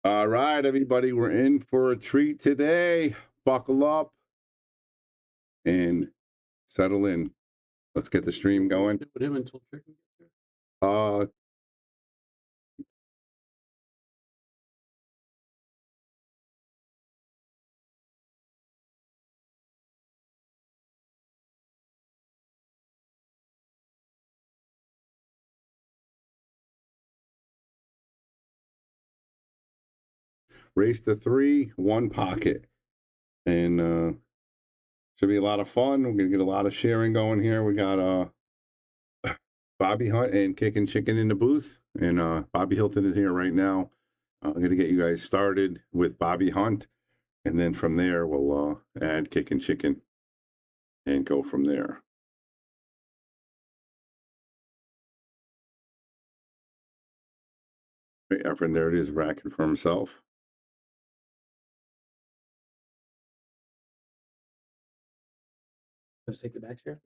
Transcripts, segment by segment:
All right, everybody, we're in for a treat today. Buckle up and settle in. Let's get the stream going. With him until chicken gets Uh, race to 3, 1 pocket. And should be a lot of fun. We're going to get a lot of sharing going here. We got Bobby Hunt and Kicking Chicken in the booth. And Bobby Hilton is here right now. I'm going to get you guys started with Bobby Hunt. And then from there, we'll add Kicking Chicken and go from there. Right, Efren, there it is, racking for himself. Let's take the back chair.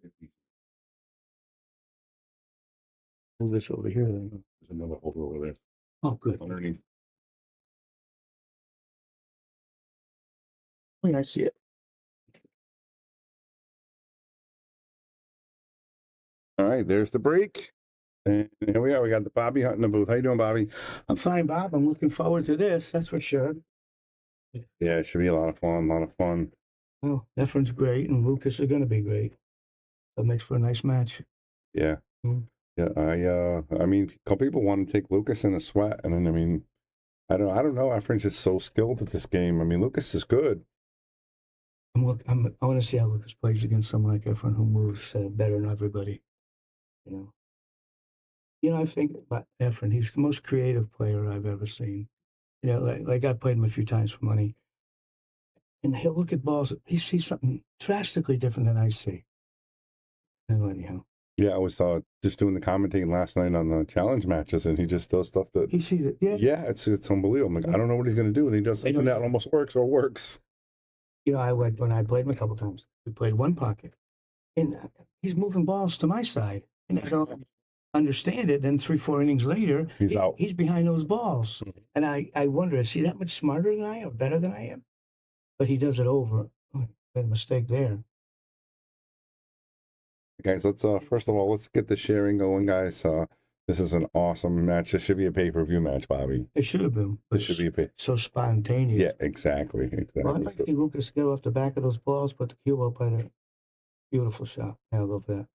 Move this over here then. There's another holder over there. Oh, good. Underneath. Oh, yeah, I see it. All right, there's the break. And here we are. We got the Bobby Hunt in the booth. How you doing, Bobby? I'm fine, Bob. I'm looking forward to this. That's for sure. Yeah, it should be a lot of fun. A lot of fun. Oh, Efren's great, and Lukas are going to be great. That makes for a nice match. Yeah. Mm. Yeah, I mean, a couple people want to take Lukas in a sweat, and then I mean, I don't know. Efren's just so skilled at this game. I mean, Lukas is good. I want to see how Lukas plays against someone like Efren who moves better than everybody. I think about Efren. He's the most creative player I've ever seen. Like I played him a few times for money, and he'll look at balls. He sees something drastically different than I see. Anyhow. Yeah, I was just doing the commentating last night on the challenge matches, and he just does stuff that he sees it. Yeah, it's unbelievable. I'm like, I don't know what he's going to do, and he does something that almost works or works. I went when I played him a couple times. We played one pocket, and he's moving balls to my side, and I don't understand it. Then 3-4 innings later, he's out. He's behind those balls, and I wonder, is he that much smarter than I am, better than I am? But he does it over. Oh, made a mistake there. Guys, let's first of all, let's get the sharing going, guys. This is an awesome match. This should be a pay-per-view match, Bobby. It should have been. It should be so spontaneous. Yeah, exactly. Well, I'd like to see Lukas get off the back of those balls, but the cue up had a beautiful shot. I love that.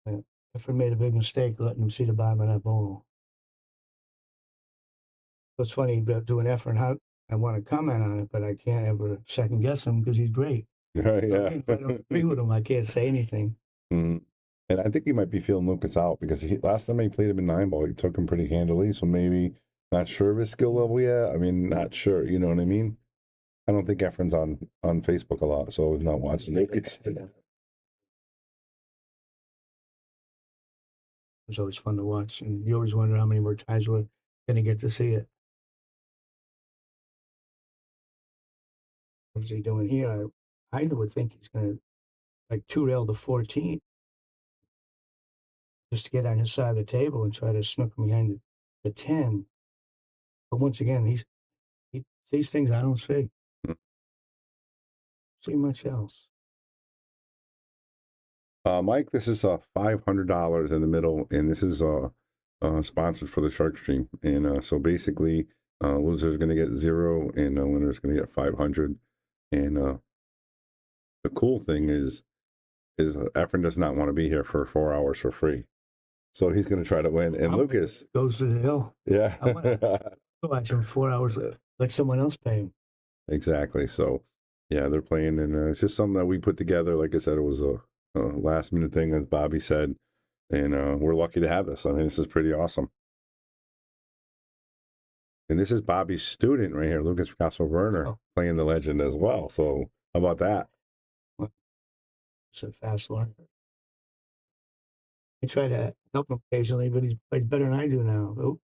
Yeah. Efren made a big mistake letting him see the bottom of that ball. What's funny about doing Efren, how I want to comment on it, but I can't ever second guess him because he's great. Yeah. If I don't agree with him, I can't say anything. Mm-hmm. And I think he might be feeling Lukas out because last time he played him in 9-ball, he took him pretty handily. So maybe not sure of his skill level yet. I mean, not sure. You know what I mean? I don't think Efren's on Facebook a lot, so he's not watching Lukas. It's always fun to watch, and you always wonder how many more times we're going to get to see it. What's he doing here? I would think he's going to like 2-rail to 14 just to get on his side of the table and try to snook him behind the 10. But once again, he sees things I don't see. See much else. Mike, this is $500 in the middle, and this is sponsored for the Sharkstream. And so basically, loser's going to get 0, and the winner's going to get 500. And the cool thing is Efren does not want to be here for 4 hours for free, so he's going to try to win. And Lukas goes to the hill. Yeah, I want to watch him 4 hours. Let someone else pay him. Exactly. So yeah, they're playing, and it's just something that we put together. Like I said, it was a last minute thing, as Bobby said, and we're lucky to have this. I mean, this is pretty awesome. And this is Bobby's student right here, Lukas Fracasso-Verner, playing the legend as well. So how about that? It's a fast learner. I try to help him occasionally, but he's played better than I do now. Oh,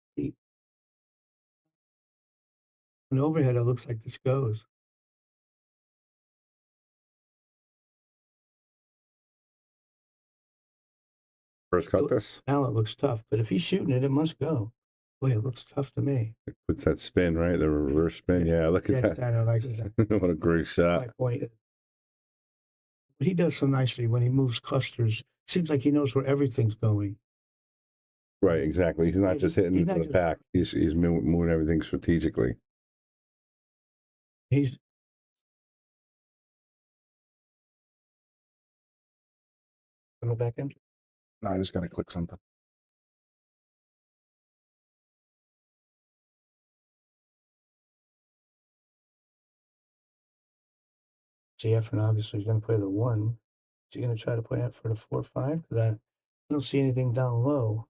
an overhead, it looks like this goes. First cut this? Now it looks tough, but if he's shooting it, it must go. Boy, it looks tough to me. It puts that spin, right? The reverse spin. Yeah, look at That's that. kind of like that. What a great shot. My point. But he does so nicely when he moves clusters. Seems like he knows where everything's going. Right, exactly. He's not just hitting He's into not the just- pack. He's moving everything strategically. He's go back in. No, I just gotta click something. CF and obviously he's going to play the 1. Is he going to try to play it for the 4-5? Because I don't see anything down low.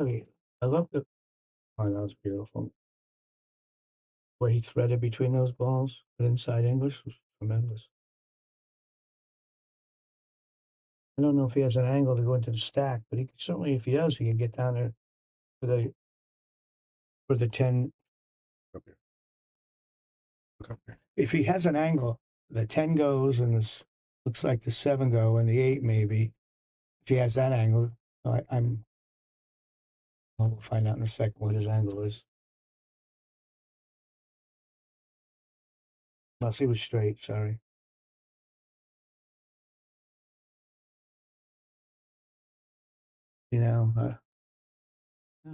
Okay, I love the. Oh, that was beautiful. Where he threaded between those balls with inside English was tremendous. I don't know if he has an angle to go into the stack, but he could certainly, if he does, he can get down there for the 10. Okay. Okay. If he has an angle, the 10 goes and this looks like the 7 go and the 8 maybe. If he has that angle, I'll find out in a second what his angle is. Unless he was straight, sorry. You know,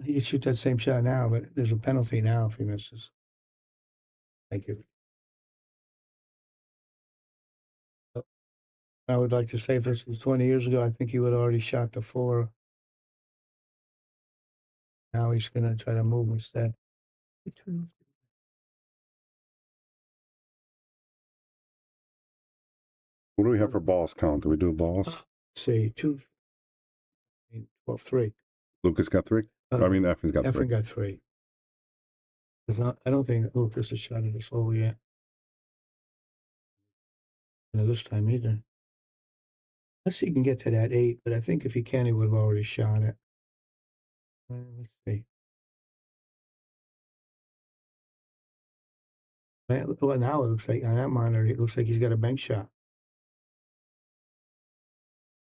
he could shoot that same shot now, but there's a penalty now if he misses. Thank you. I would like to say if this was 20 years ago, I think he would have already shot the 4. Now he's going to try to move instead. What do we have for balls count? Do we do balls? Let's see, 2, 12, 3. Lucas got 3? I mean, Efren's got 3. Efren got 3. I don't think Lucas has shot it this hole yet. No, this time either. Let's see if he can get to that 8, but I think if he can, he would have already shot it. Let's see. Well, now it looks like on that monitor, it looks like he's got a bank shot.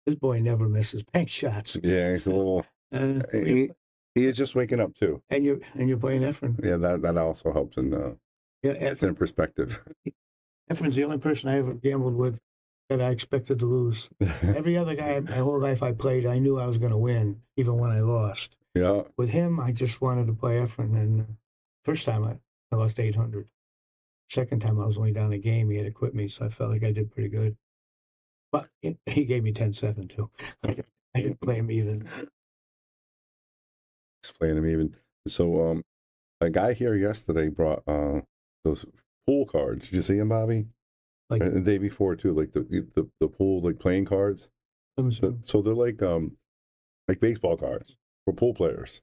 This boy never misses bank shots. Yeah, he's a little. He is just waking up too. And you're playing Efren. Yeah, that also helps in in perspective. Efren's the only person I ever gambled with that I expected to lose. Every other guy my whole life I played, I knew I was going to win, even when I lost. Yeah. With him, I just wanted to play Efren. And first time I lost 800. Second time I was only down a game. He had to quit me, so I felt like I did pretty good. But he gave me 10-7 too. I didn't play him even. He's playing him even. So a guy here yesterday brought those pool cards. Did you see him, Bobby? Like the day before too, like the pool like playing cards. So they're like baseball cards for pool players.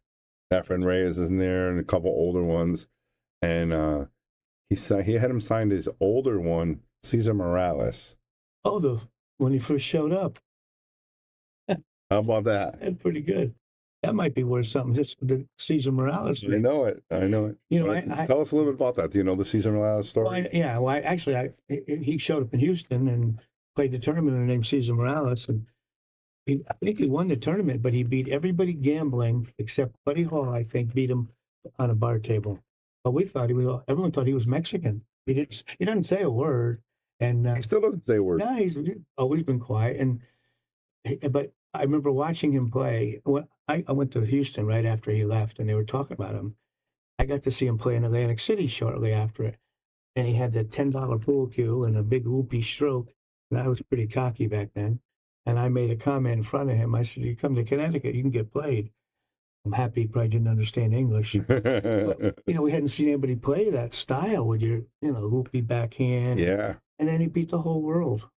Efren Reyes is in there and a couple older ones, and he had him sign his older one, Cesar Morales. Oh, when he first showed up. How about that? That's pretty good. That might be worth something. Just the Cesar Morales. I know it. You know, tell us a little bit about that. Do you know the Cesar Morales story? He showed up in Houston and played the tournament named Cesar Morales, and I think he won the tournament, but he beat everybody gambling except Buddy Hall. I think beat him on a bar table. But everyone thought he was Mexican. He didn't say a word, and He still doesn't say a word. no, he's always been quiet. But I remember watching him play. I went to Houston right after he left, and they were talking about him. I got to see him play in Atlantic City shortly after it, and he had the $10 pool cue and a big loopy stroke. And I was pretty cocky back then, and I made a comment in front of him. I said, "You come to Connecticut, you can get played." I'm happy he probably didn't understand English. But, we hadn't seen anybody play that style with your, loopy backhand. Yeah. And then he beat the whole world.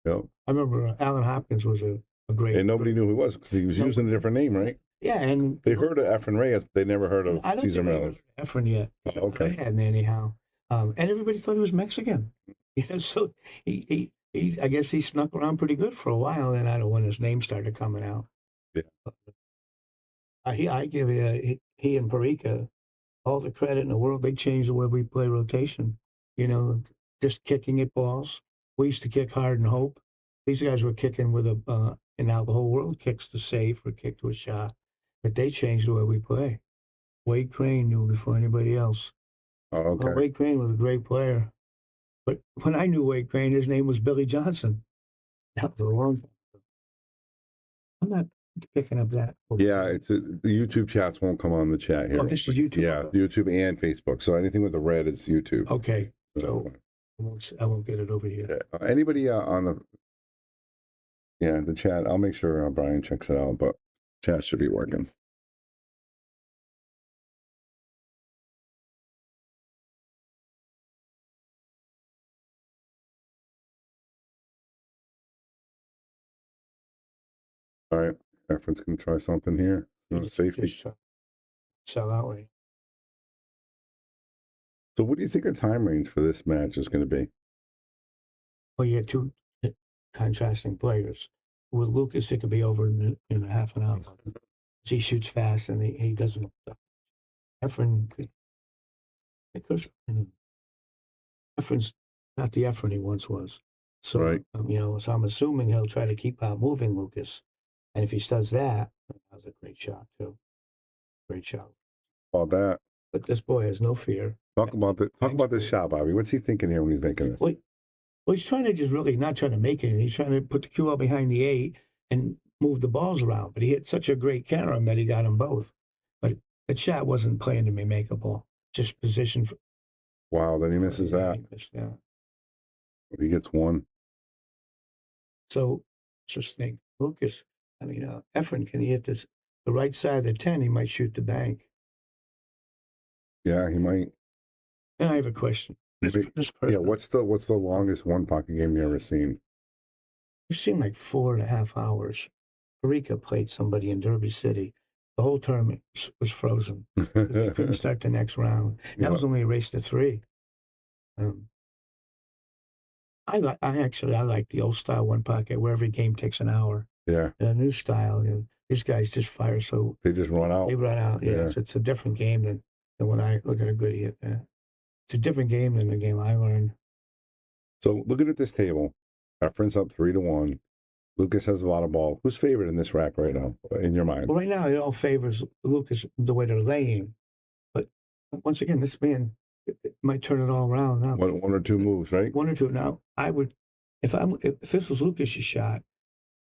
Yep. I remember Alan Hopkins was a great. And nobody knew who he was because he was using a different name, right? Yeah, and they heard of Efren Reyes, but they never heard of Cesar Morales. Efren yet. Okay. I hadn't anyhow. And everybody thought he was Mexican. So he I guess he snuck around pretty good for a while. And I don't know when his name started coming out. Yeah. I give he and Perica all the credit in the world. They changed the way we play rotation. Just kicking at balls. we used to kick hard and hope. These guys were kicking with a, and now the whole world kicks to safe or kick to a shot. But they changed the way we play. Wade Crane knew before anybody else. Oh, okay. Well, Wade Crane was a great player. But when I knew Wade Crane, his name was Billy Johnson. That was a long time ago. I'm not picking up that. Yeah, the YouTube chats won't come on the chat here. Oh, this is YouTube? Yeah, YouTube and Facebook. So anything with the red is YouTube. Okay. So I won't get it over here. Anybody on the chat, I'll make sure Brian checks it out, but chat should be working. All right, Efren's going to try something here. Safety. Sell out way. So what do you think our time range for this match is going to be? Well, you had two contrasting players. With Lukas, it could be over in a half an hour. He shoots fast and he doesn't. Efren, Efren's not the Efren he once was. So, right. So I'm assuming he'll try to keep moving Lukas. And if he does that, that's a great shot, too. Great shot. About that. But this boy has no fear. Talk about this shot, Bobby. What's he thinking here when he's making this? Well, he's trying to just really not trying to make it. He's trying to put the cue out behind the 8 and move the balls around. But he hit such a great carom that he got them both. But the shot wasn't playing to be makeable. Just position. Wow, then he misses that. He missed that. He gets one. So just think, Lukas, Efren, can he hit the right side of the 10? He might shoot the bank. Yeah, he might. And I have a question. This person, what's the longest one pocket game you ever seen? You've seen like 4.5 hours. Parika played somebody in Derby City. The whole tournament was frozen. They couldn't start the next round. That was only a race to 3. I like the old style one pocket where every game takes an hour. Yeah. The new style, these guys just fire so they just run out. They run out. Yeah. So it's a different game than when I look at a good hit. It's a different game than the game I learned. So looking at this table, Efren's up 3-1. Lukas has a lot of ball. Who's favorite in this rack right now, in your mind? Well, right now, it all favors Lukas the way they're laying. But once again, this man it might turn it all around now. One or two moves, right? One or two. Now, I would, if this was Lukas' shot,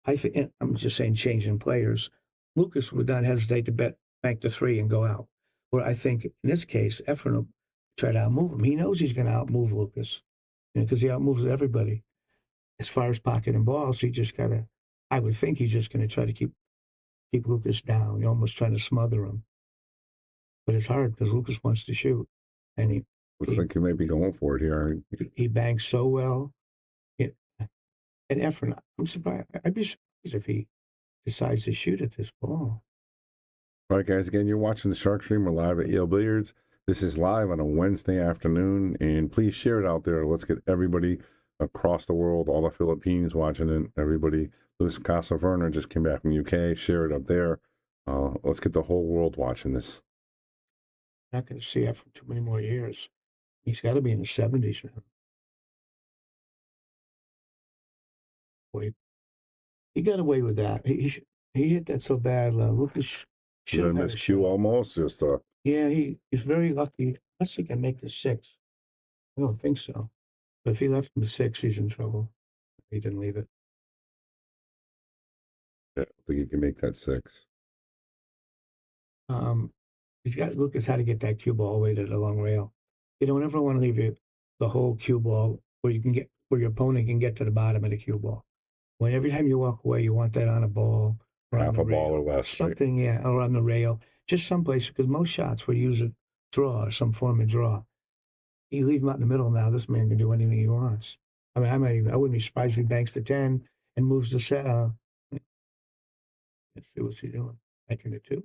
I think, I'm just saying changing players, Lukas would not hesitate to bank the 3 and go out. Where I think in this case, Efren will try to outmove him. He knows he's going to outmove Lukas because he outmoves everybody. As far as pocket and balls, I would think he's just going to try to keep Lukas down. You're almost trying to smother him. But it's hard because Lukas wants to shoot. And he looks like he may be going for it here. He banks so well. And Efren, I'm surprised. I'd be surprised if he decides to shoot at this ball. All right, guys. Again, you're watching the Sharkstream. We're live at Yale Billiards. This is live on a Wednesday afternoon, and please share it out there. Let's get everybody across the world, all the Philippines watching it. Everybody, Lukas Fracasso-Verner just came back from UK. Share it up there. Let's get the whole world watching this. Not going to see that for too many more years. He's got to be in the 70s now. Wait, he got away with that. He hit that so bad. Lukas should have missed cue almost. Yeah, he's very lucky. Unless he can make the 6. I don't think so. But if he left him the 6, he's in trouble. He didn't leave it. Yeah, I think he can make that 6. He's got Lukas how to get that cue ball all the way to the long rail. You don't ever want to leave the whole cue ball where your opponent can get to the bottom of the cue ball. When every time you walk away, you want that on a ball or half on a ball or less, something, right? Or on the rail, just someplace because most shots will use a draw or some form of draw. You leave him out in the middle now. This man can do anything he wants. I mean, I wouldn't be surprised if he banks the 10 and moves the set. Let's see what's he doing. Banking the 2.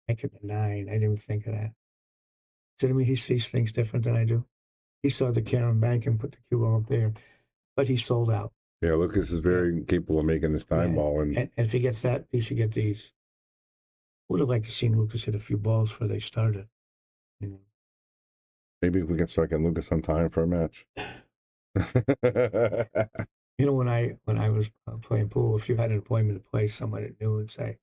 Banking the 9. I didn't think of that. So to me, he sees things different than I do. He saw the carom bank and put the cue ball up there, but he sold out. Yeah, Lukas is very capable of making this time ball. And if he gets that, he should get these. Would have liked to see Lukas hit a few balls before they started. Maybe we can start getting Lukas on time for a match. You know, when I was playing pool, if you had an appointment to play someone at noon, say,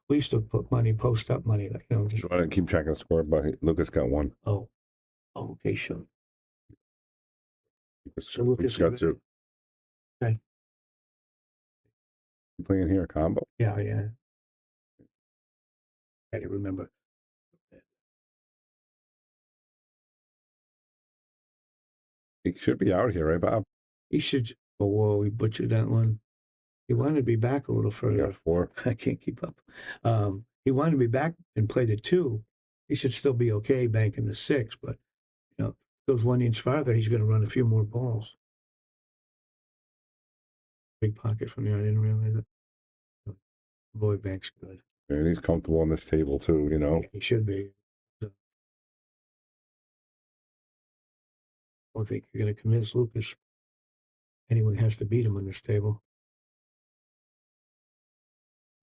we used to put money, post up money, like, you know, just You want to keep track of the score, but Lucas got one. oh, okay, sure. So Lucas Lucas got two. Okay. You playing here, combo? Yeah. I didn't remember. He should be out here, right, Bob? He should. Oh, whoa, we butchered that one. He wanted to be back a little He further. got four. I can't keep up. He wanted to be back and play the 2. He should still be okay banking the 6, but you know, goes 1 inch farther, he's going to run a few more balls. Big pocket from there. I didn't realize it. Boy, bank's good. And he's comfortable on this table too, you know. He should be. I don't think you're going to convince Lucas anyone has to beat him on this table.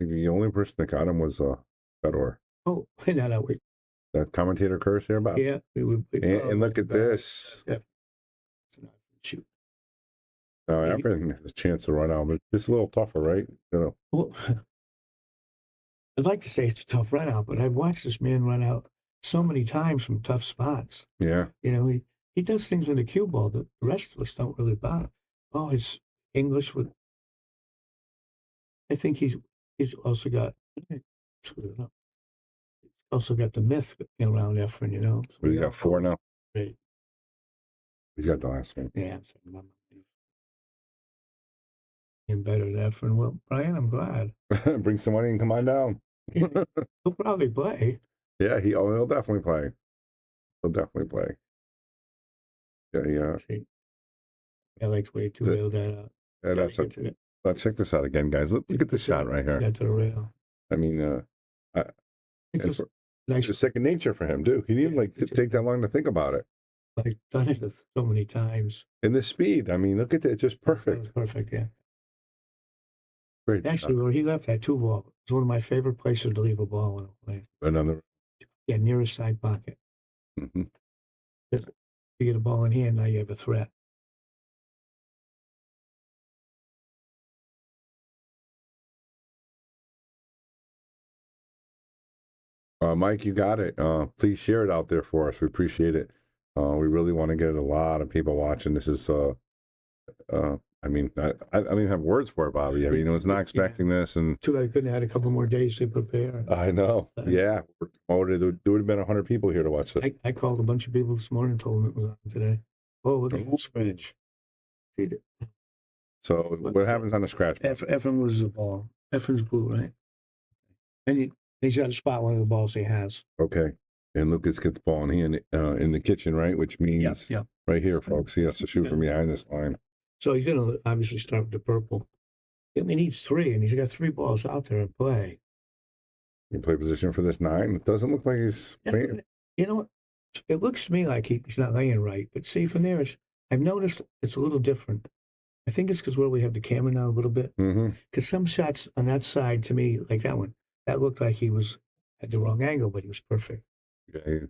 I think the only person that got him was Fedor. Oh, no, wait. That commentator curse there, Bob. Yeah, And look at this. Yeah. Shoot. Everything has a chance to run out, but this is a little tougher, right? You know. Well, I'd like to say it's a tough run out, but I've watched this man run out so many times from tough spots. Yeah. You know, he does things in the cue ball that the rest of us don't really bother. Oh, his English would. I think he's also got. Screw it up. Also got the myth around Efren, you know. So We got 4 now. Great. We got the last one. Yeah, I'm better than Efren. Well, Brian, I'm glad. Bring some money and come on down. He'll probably play. Yeah, he'll definitely play. He'll definitely play. Yeah. I like the way to rail that out. Yeah, that's it. Check this out again, guys. Look at this shot right here. Got to the rail. I mean, It's nice. It's second nature for him, too. He didn't take that long to think about it. I've done it so many times. And the speed, I mean, look at it, just perfect. Perfect, yeah. Great. Actually, where he left that 2 ball, it's one of my favorite places to leave a ball when I'm playing. Another. Yeah, nearest side pocket. Mm-hmm. You get a ball in hand, now you have a threat. Mike, you got it. Please share it out there for us. We appreciate it. We really want to get a lot of people watching. This is, I mean, I don't even have words for it, Bobby. I mean, I was not expecting this. And too bad I couldn't have had a couple more days to prepare. I know. Yeah. There would have been 100 people here to watch this. I called a bunch of people this morning and told them it was on today. Oh, look at the scratch. So what happens on the scratch? Efren loses the ball. Efren's blue, right? And he's got to spot one of the balls he has. Okay. And Lucas gets the ball in the kitchen, right? Which means right here, folks, he has to shoot from behind this line. So he's going to obviously start with the purple. He only needs 3, and he's got 3 balls out there in play. You play position for this 9. It doesn't look like he's playing. You know what? It looks to me like he's not laying right. But see, from there, I've noticed it's a little different. I think it's because where we have the camera now a little bit. Because some shots on that side, to me, like that one, that looked like he was at the wrong angle, but he was perfect. Yeah,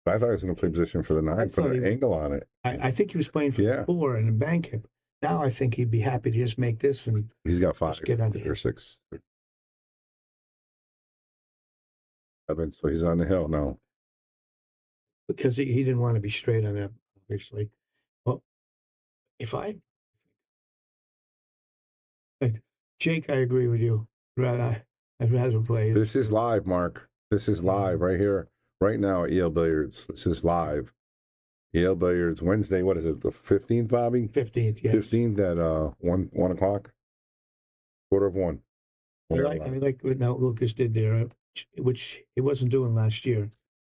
I thought he was going to play position for the 9, put an angle on it. I think he was playing for the 4 and bank it. Now I think he'd be happy to just make this and he's got 5 get on or 6. 7, so he's on the hill now. Because he didn't want to be straight on that, obviously. Well, Jake, I agree with you. I'd rather play. This is live, Mark. This is live right here, right now at Yale Billiards. This is live. Yale Billiards, Wednesday, what is it, the 15th, Bobby? 15th, yes. 15th at 1 o'clock? 1:15. I like what now Lucas did there, which he wasn't doing last year.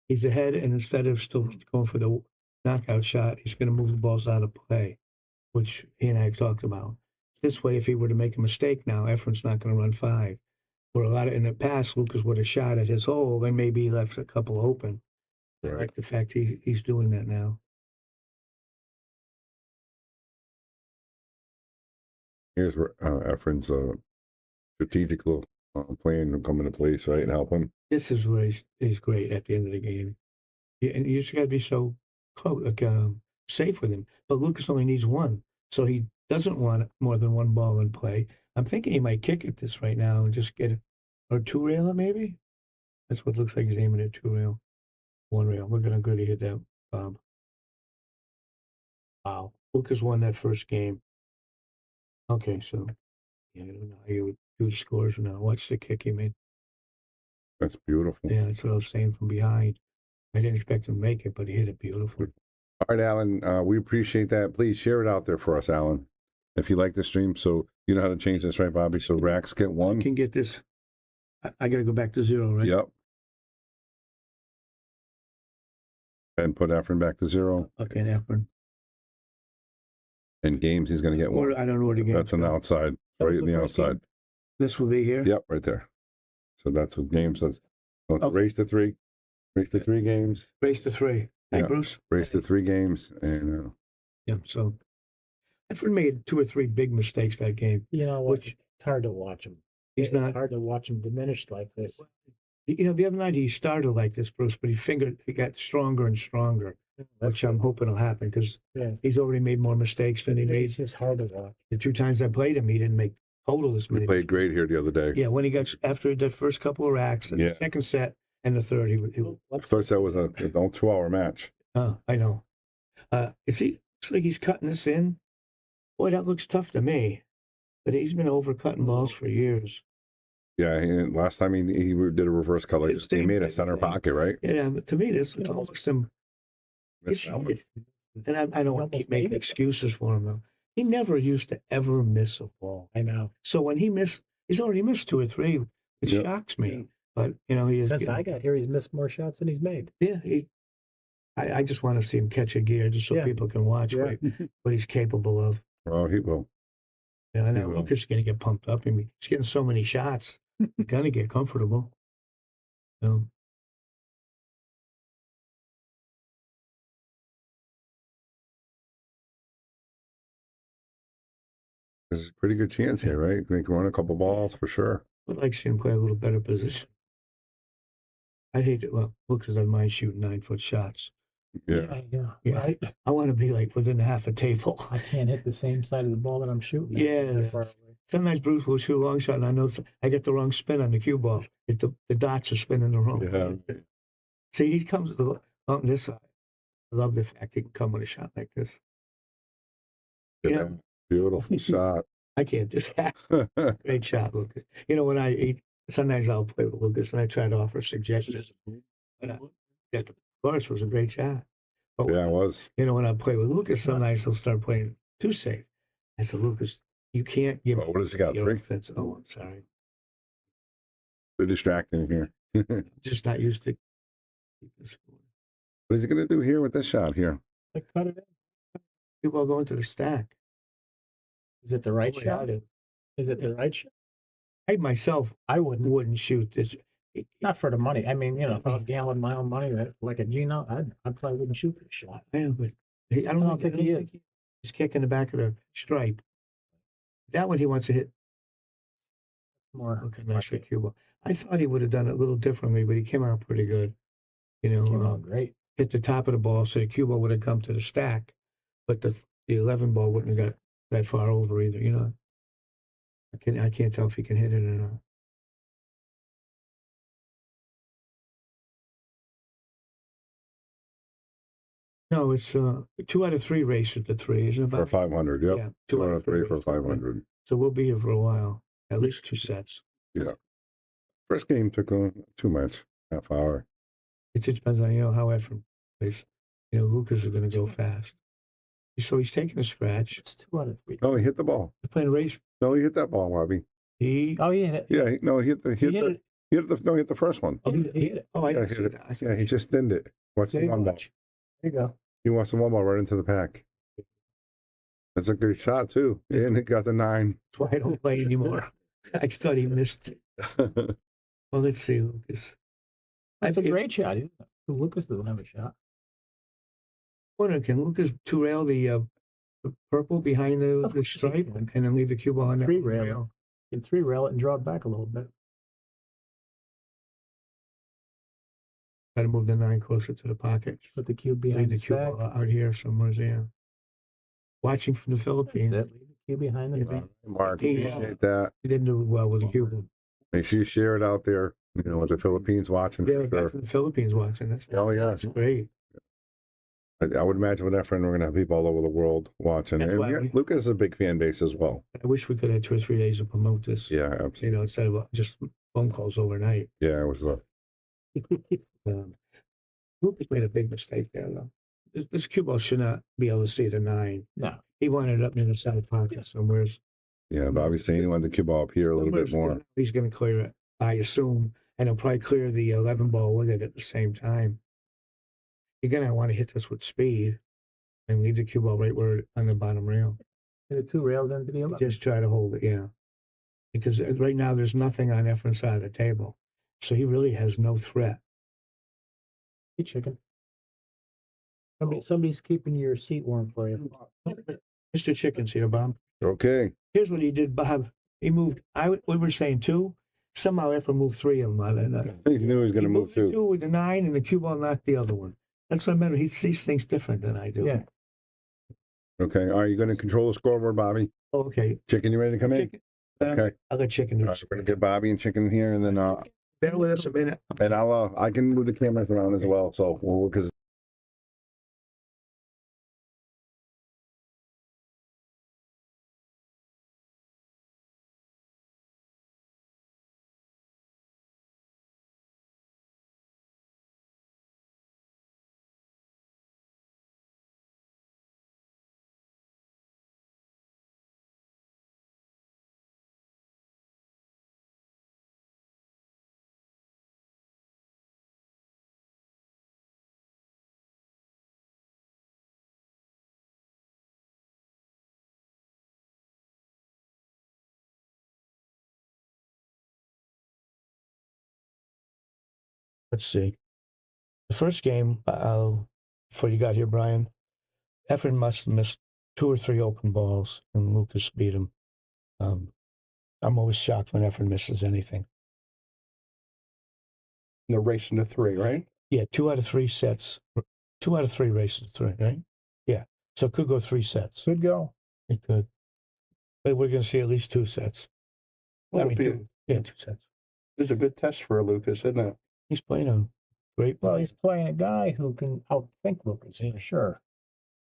He's ahead, and instead of still going for the knockout shot, he's going to move the balls out of play, which he and I have talked about. This way, if he were to make a mistake now, Efren's not going to run 5. Where a lot in the past, Lucas would have shot at his hole and maybe he left a couple open. Right. I like the fact he's doing that now. Here's where Efren's strategical plan will come into place, right, and help him. This is where he's great at the end of the game. And you just got to be so close, safe with him. But Lukas only needs one, so he doesn't want more than one ball in play. I'm thinking he might kick at this right now and just get it, or two railer maybe. That's what it looks like he's aiming at, two rail, one rail. Look at how good he hit that, Bob. Wow, Lukas won that first game. Okay, so yeah, I don't know how you would do the scores now. Watch the kick he made. That's beautiful. Yeah, that's what I was saying from behind. I didn't expect him to make it, but he hit it beautifully. All right, Alan, we appreciate that. Please share it out there for us, Alan, if you like the stream. So you know how to change this, right, Bobby? So racks get I one. can get this. I got to go back to 0, right? Yep. And put Efren back to 0. Okay, Efren. And games, he's going to get one. I don't know where the game. That's on the outside, right in the outside. This will be here. Yep, right there. So that's what games does. So Okay. Race to 3. Race to 3 games. Race to 3. Hey, Yeah. Bruce. Race to 3 games. And Yeah, so Efren made 2 or 3 big mistakes that game. You know, Which it's hard to watch him. He's It's not. hard to watch him diminished like this. You know, the other night he started like this, Bruce, but he got stronger and stronger, which I'm hoping will happen because he's already made more mistakes than he made. It's just hard to watch. The 2 times I played him, he didn't make total as we many. played great here the other day. Yeah, when he got after that first couple of racks, the second set and the third, he Third set was a 2-hour match. I know. Looks like he's cutting this in. Boy, that looks tough to me. But he's been overcutting balls for years. Yeah, last time he did a reverse color. He made a center pocket, right? Yeah, but to me, this looks almost him. And I don't want to keep making excuses for him, though. He never used to ever miss a ball. I know. So when he's already missed 2 or 3. It shocks me. But, you know, Since I got here, he's missed more shots than he's made. Yeah, I just want to see him catch a gear just so people can watch what he's capable of. Oh, he will. Yeah, I know. Lucas is going to get pumped up. I mean, he's getting so many shots. He's going to get comfortable. There's a pretty good chance here, right? He can run a couple balls for sure. I'd like to see him play a little better position. I'd hate to, well, Lucas doesn't mind shooting 9-foot shots. Yeah. I want to be like within half a table. I can't hit the same side of the ball that I'm shooting. Yeah. Sometimes Bruce will shoot a long shot, and I know I get the wrong spin on the cue ball. The dots are spinning the wrong way. See, he comes on this side. I love the fact he can come with a shot like this. Yeah. Beautiful shot. I can't just have great shot, Lucas. You know, when I eat, sometimes I'll play with Lucas, and I try to offer suggestions. But of course, was a great shot. But Yeah, it was. You know, when I play with Lucas, sometimes he'll start playing too safe. I said, Lucas, you can't give. What does he got? 3? Oh, I'm sorry. They're distracting here. Just not used to. What is he going to do here with this shot here? I cut it in. People are going to the stack. Is it the right shot? Is it the right shot? I myself, I wouldn't shoot this. Not for the money. I mean, you know, if I was gambling my own money like a Gino, I probably wouldn't shoot this shot. Yeah, but I don't think he is. He's kicking the back of the stripe. That one he wants to hit. More. Okay, nice for Cuba. I thought he would have done it a little differently, but he came out pretty good. You know, came out great. Hit the top of the ball, so the Cuba would have come to the stack, but the 11 ball wouldn't have got that far over either. You know, I can't tell if he can hit it or not. No, it's 2 out of 3 races to 3, isn't it? For 500, yep. Yeah, 2 out of 3 for 500. So we'll be here for a while, at least 2 sets. Yeah. First game took too much, half hour. It just depends on, how Efren plays. Lucas is going to go fast. So he's taking a scratch. It's 2 out of 3. No, he hit the ball. He's playing a race. No, he hit that ball, Bobby. Yeah. He hit the first one. Oh, he hit it. Oh, I didn't see that. Yeah, he just thinned it. Watch the one ball. There you go. He wants the one ball right into the pack. That's a good shot, too. And it got the 9. That's why I don't play anymore. I thought he missed it. Well, let's see, Lucas. That's a great shot. Lucas doesn't have a shot. Can Lucas 2-rail the purple behind the stripe and then leave the cue ball on there? 3-rail. You can 3-rail it and draw it back a little bit. Try to move the 9 closer to the pocket. Put the cue Leave behind the the cue stack. ball out here somewhere. Yeah. Watching from the That's Philippines. it. Leave the cue behind the stack. Mark, Yeah. appreciate that. He didn't do well with the cue. Make sure you share it out there, with the Philippines watching They were for back sure. from the Philippines watching. That's That's great. I would imagine with Efren, we're going to have people all over the world watching. That's And why we- Lucas is a big fan base as well. I wish we could have 2 or 3 days to promote this. Yeah, absolutely. Instead of just phone calls overnight. Yeah, it was Lucas made a big mistake there, though. This cue ball should not be able to see the 9. No. He wanted it up near the side pocket somewhere. yeah, Bobby's saying he wanted the cue ball up here a little bit more. He's going to clear it, I assume, and he'll probably clear the 11 ball with it at the same time. You're going to want to hit this with speed and leave the cue ball right where on the bottom rail. The 2 rails into the 11. Just try to hold it, yeah. Because right now there's nothing on Efren's side of the table. So he really has no threat. Hey, chicken. Somebody's keeping your seat warm for you. Mr. Chicken's here, Bob. Okay. Here's what he did, Bob. He moved, we were saying 2. Somehow Efren moved 3 of them out of that. He knew he was going to move the too. 2 with the 9 and the cue ball knocked the other one. That's what I meant. He sees things different than I do. Yeah. Okay. Are you going to control the scoreboard, Bobby? Okay. Chicken, you ready to come in? Chicken. Okay. I'll let Chicken do All right, we're going to get Bobby and Chicken here, and then Bear with us a minute. and I can move the cameras around as well. So because Let's see. The first game, before you got here, Brian, Efren must have missed 2 or 3 open balls, and Lucas beat him. I'm always shocked when Efren misses anything. They're racing to 3, right? Yeah, 2 out of 3 sets. 2 out of 3 races, 3, right? Yeah. So it could go 3 sets. Could go. It could. But we're going to see at least 2 sets. Well, 2 sets. it's a good test for Lucas, isn't it? He's playing a great Well, ball. he's playing a guy who can outthink Lucas, for sure.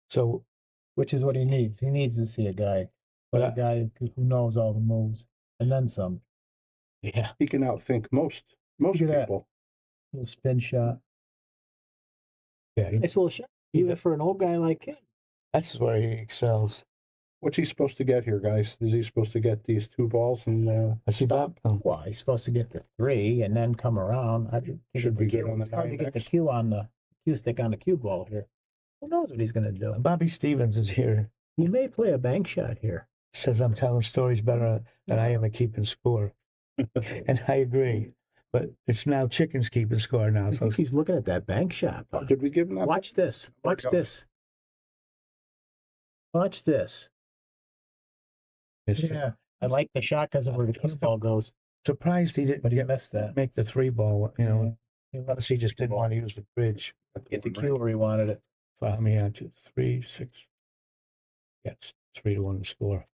So, Which is what he needs. He needs to see a guy, But a guy who knows all the moves, and then some. yeah. He can outthink most Look at that. people. Little spin shot. Yeah, Nice little shot, even for an old guy like him. that's where he excels. What's he supposed to get here, guys? Is he supposed to get these 2 balls and I see Bob. Oh, Well, he's supposed to get the 3 and then come around. I think Should it's we a get cue. on the It's hard to 9 get the next? cue on the cue stick on the cue ball here. Who knows what he's going to do? Bobby Stevens is here. He may play a bank shot here. Says I'm telling stories better than I am at keeping score. And I agree. But it's now Chicken's keeping score now. I So think he's looking at that bank shot. oh, did we give him that? Watch this. Watch this. Watch this. Yeah, I like the shot because of where the cue ball goes, surprised he didn't but he missed that. make the 3 ball. He Unless he just didn't want to use the bridge. get the cue where he wanted it. Follow me on 2, 3, 6. Yeah, it's 3-1 to score.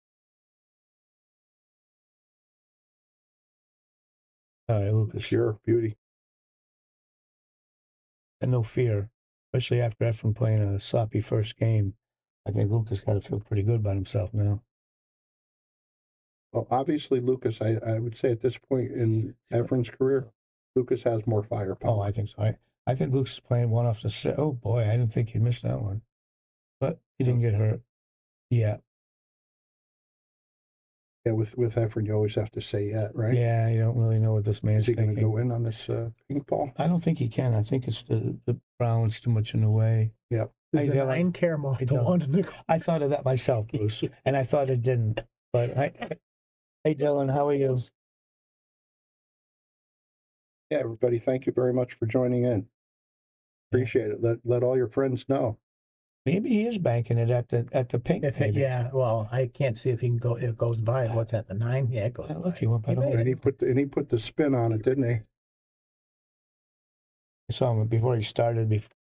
All right, Lucas. Pure beauty. And no fear, especially after Efren playing a sloppy first game. I think Lucas got to feel pretty good about himself now. Well, obviously, Lucas, I would say at this point in Efren's career, Lucas has more firepower. Oh, I think so. I think Lucas is playing one off the set. Oh, boy, I didn't think he'd miss that one. But he didn't get hurt. Yeah. Yeah, with Efren, you always have to say yet, right? Yeah, you don't really know what this Is man's he going to thinking. go in on this pink ball? I don't think he can. I think it's the brown's too much in the way. Yep. Hey, Is the Dylan. 9 care more Hey, the Dylan. one in the I thought of that myself, Bruce, and I thought it didn't. But hey, Dylan, how are you? Yeah, everybody, thank you very much for joining in. Appreciate it. Let all your friends know. Maybe he is banking it at the pink. If it, maybe. yeah, well, I can't see if he can go. It goes by. What's at the 9? Yeah, it goes. Look, by. he went by the made hole. And he put the spin on it, didn't he? I saw him before he started.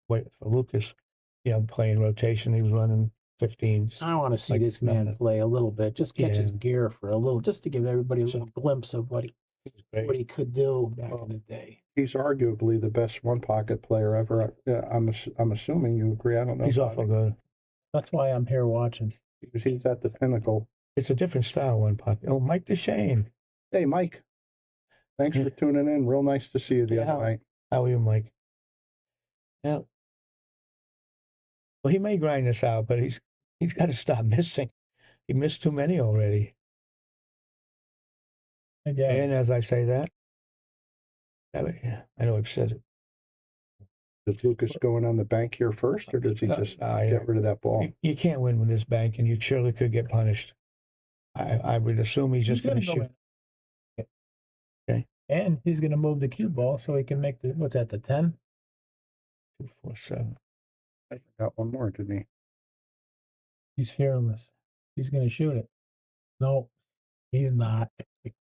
Wait for Lucas, playing rotation. He was running 15s. I want to see Like this man nothing. play a little bit, just catch his Yeah. gear for a little, just to give everybody a So- little glimpse of what Great. he could do back Well, in the day. He's arguably the best one pocket player ever. I'm assuming you agree. I don't know. He's Bobby. awful good. That's why I'm here watching. He's at the pinnacle. It's a different style one pocket. Oh, Mike DeShane. Hey, Mike. Thanks for tuning in. Real nice to see you the other night. How are you, Mike? Yeah. Well, he may grind this out, but he's got to stop missing. He missed too many already. Again, And as I say that, I know I've said it. Is Lucas going on the bank here first, or does he just get rid of that ball? You can't win with this bank, and you surely could get punished. I would assume he's just going to shoot. in. Okay. And he's going to move the cue ball so he can make what's that, the 10? 2, 4, 7. I got one more, didn't he? He's fearless. He's going to shoot it. No, he's not.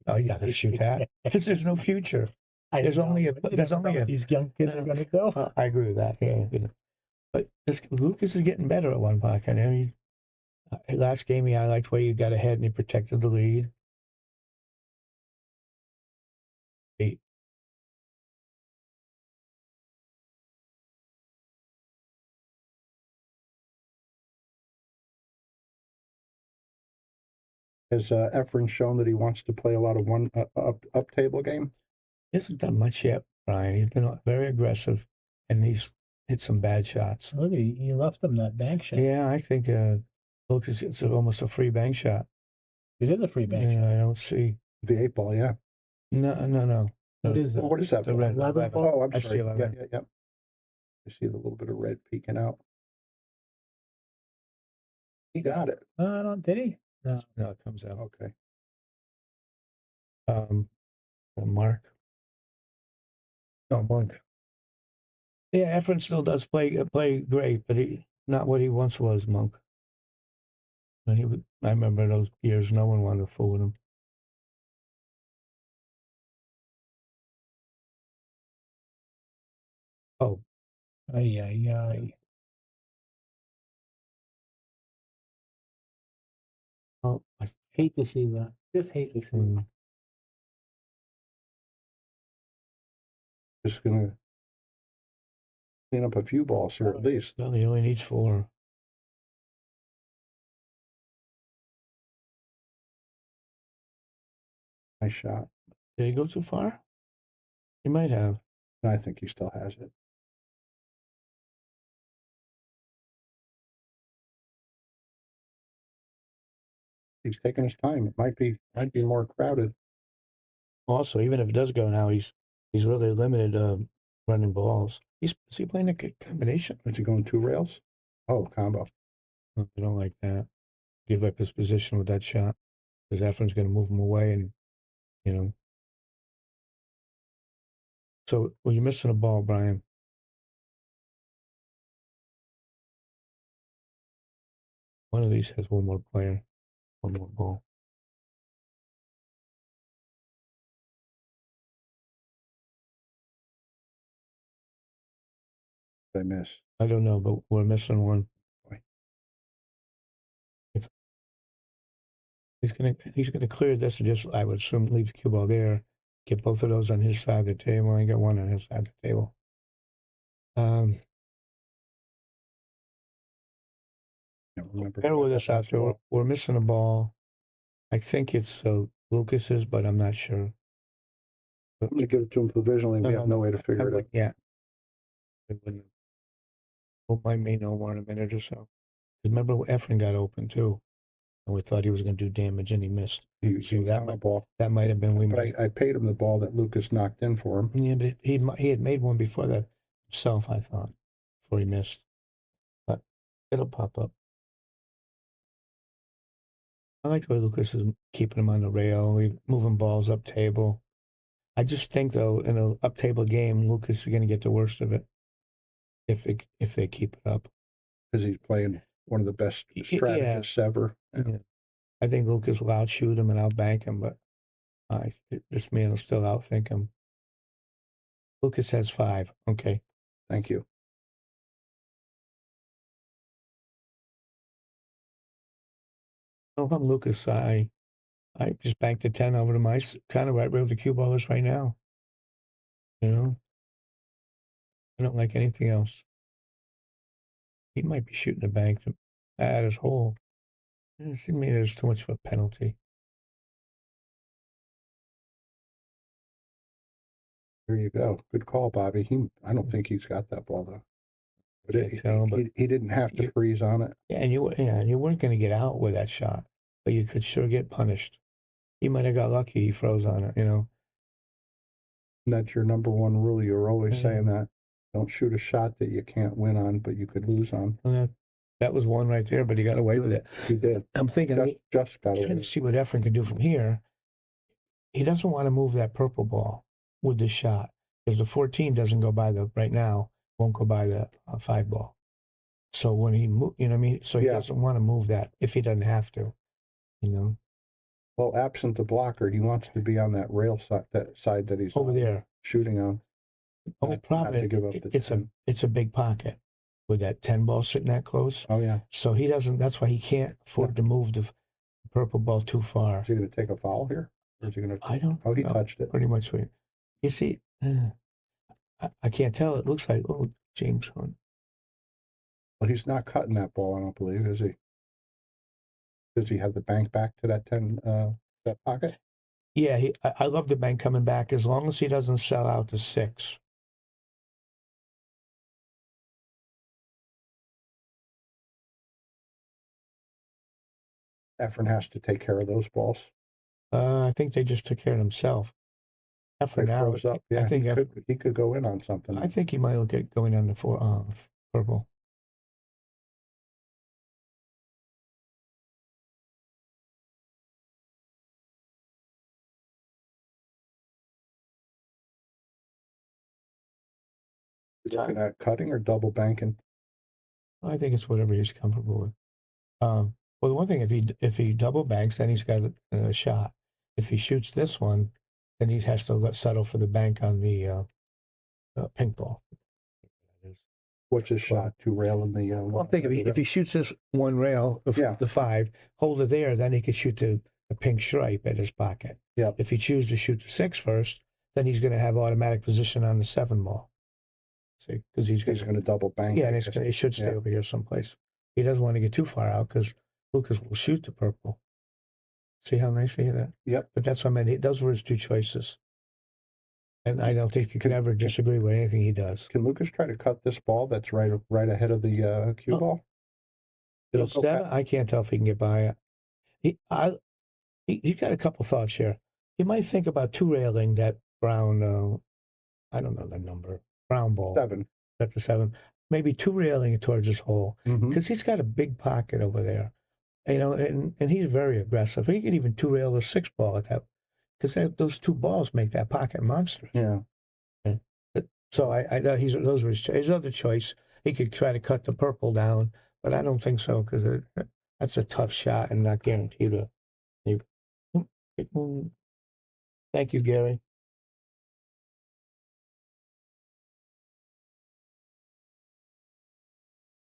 Oh, you got to shoot that because there's no future. There's only what these young kids are going to do. I agree with that. Yeah. But Lucas is getting better at one pocket. I mean, last game I liked where you got ahead and he protected the lead. 8. Has Efren shown that he wants to play a lot of one up table game? He hasn't done much yet, Brian. He's been very aggressive, and he's hit some bad shots. Look, he left him that bank shot. Yeah, I think Lucas, it's almost a free bank shot. It is a free bank shot. Yeah, I don't see. The 8-ball, yeah. No. What is that? What is that? The red 11 ball. Oh, I'm I see sorry. 11. Yeah. I see the little bit of red peeking out. He got it. No, did he? No. No, it comes out. Okay. Mark. Oh, Monk. Yeah, Efren still does play great, but he not what he once was, Monk. And I remember those years. No one wanted to fool with him. Oh, Ay. oh, I hate to see that. Just hate to see that. Just gonna clean up a few balls here at least. Well, he only needs 4. Nice shot. Did he go too far? He might have. I think he still has it. He's taking his time. It might be more crowded. Also, even if it does go now, he's really limited running balls. Is he playing a combination? Is he going 2 rails? Oh, combo. I don't like that. Give up his position with that shot because Efren's going to move him away, and So, well, you're missing a ball, Brian. One of these has one more player, one more ball. I miss. I don't know, but we're missing one. Boy. If he's gonna clear this and just, I would assume, leave the cue ball there, get both of those on his side of the table, and get one on his side of the table. Bear with us out there. We're missing a ball. I think it's Lucas's, but I'm not sure. I'm going to give it to him provisionally. We have no way to figure it out. Yeah. Hope I may know more in a minute or so. Remember, Efren got open too, and we thought he was going to do damage, and he missed. That might have been. But I paid him the ball that Lucas knocked in for him. Yeah, but he had made one before that himself, I thought, before he missed. But it'll pop up. I like the way Lucas is keeping him on the rail, moving balls up table. I just think, though, in an up table game, Lucas is going to get the worst of it if they keep it up. Because he's playing one of the best strategists ever. Yeah. I think Lucas will outshoot him and outbank him, but this man will still outthink him. Lucas has 5. Okay. Thank you. No problem, Lucas. I just banked the 10 over to my kind of right where the cue ball is right now. You know, I don't like anything else. He might be shooting the bank at his hole. It seems to me there's too much of a penalty. There you go. Good call, Bobby. I don't think he's got that ball though. But Can't tell, but he didn't have to freeze on it. Yeah, and you weren't going to get out with that shot, but you could sure get punished. He might have got lucky. He froze on it. And that's your number one rule. You're always saying that. Don't shoot a shot that you can't win on, but you could lose on. That was one right there, but he got away with it. He did. I'm thinking, Just got trying away. to see what Efren can do from here. He doesn't want to move that purple ball with this shot because the 14 doesn't go by right now, won't go by the 5 ball. So when he move, you know what I mean? So he doesn't want to move that if he doesn't have to, Well, absent the blocker, he wants to be on that rail side, that he's over there shooting on. Oh, probably it's a big pocket with that 10 ball sitting that close. Oh yeah. So he doesn't. That's why he can't afford to move the purple ball too far. Is he going to take a foul here? Or is he going to? I don't. Oh, he touched it. Pretty much. You see, I can't tell. It looks like James Hunt. Well, he's not cutting that ball. I don't believe, is he? Does he have the bank back to that 10 that pocket? Yeah, I love the bank coming back as long as he doesn't sell out to 6. Efren has to take care of those balls. I think they just took care of themselves. Efren now, up. Yeah, I think he could go in on something. I think he might look at going on the purple. Looking at cutting or double banking? I think it's whatever he's comfortable with. Well, the one thing, if he double banks, then he's got a shot. If he shoots this one, then he has to settle for the bank on the pink ball. What's his shot? 2 rail in the. Well, I'm thinking if he shoots this 1 rail, the 5, hold it there, then he could shoot the pink stripe at his pocket. Yeah. If he chooses to shoot the 6 first, then he's going to have automatic position on the 7 ball. See, because he's going to double bank. Yeah, and it should stay over here someplace. He doesn't want to get too far out because Lucas will shoot the purple. See how nice he hit that? Yep. But that's what I meant. Those were his 2 choices. And I don't think you can ever disagree with anything he does. Can Lucas try to cut this ball that's right ahead of the cue ball? Instead, I can't tell if he can get by it. He's got a couple thoughts here. He might think about 2 railing that brown, I don't know the number, brown ball. 7. That's a 7. Maybe 2 railing it towards his hole because he's got a big pocket over there. And he's very aggressive. He could even 2 rail the 6 ball at that, because those 2 balls make that pocket monstrous. Yeah. So I thought those were his other choice. He could try to cut the purple down, but I don't think so because that's a tough shot and not guaranteed to. Thank you, Gary.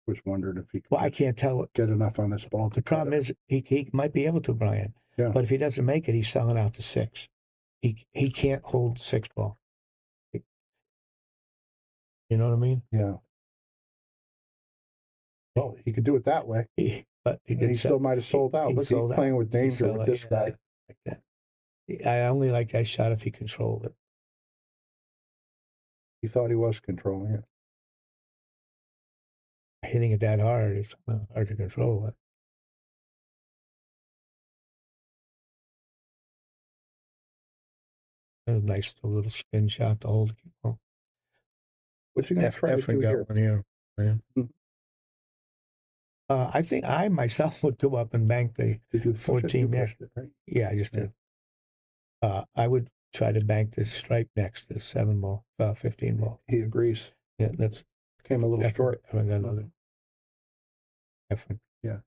Was wondering if he could. Well, I can't tell. Get enough on this ball. The problem is he might be able to, Brian. Yeah. But if he doesn't make it, he's selling out to 6. He can't hold 6 ball. You know what I mean? Yeah. Well, he could do it that way. He still might have sold out. Look, he's playing with danger with this guy. Like that. I only like that shot if he controlled it. He thought he was controlling it. Hitting it that hard is hard to control it. A nice little spin shot to hold it. What's he going to try to do here? Man. I think I myself would go up and bank the 14 there. Right? Yeah, I just did. I would try to bank this stripe next, this 7 ball, 15 ball. He agrees. Yeah, that's came a little short. I got another. Efren. Yeah.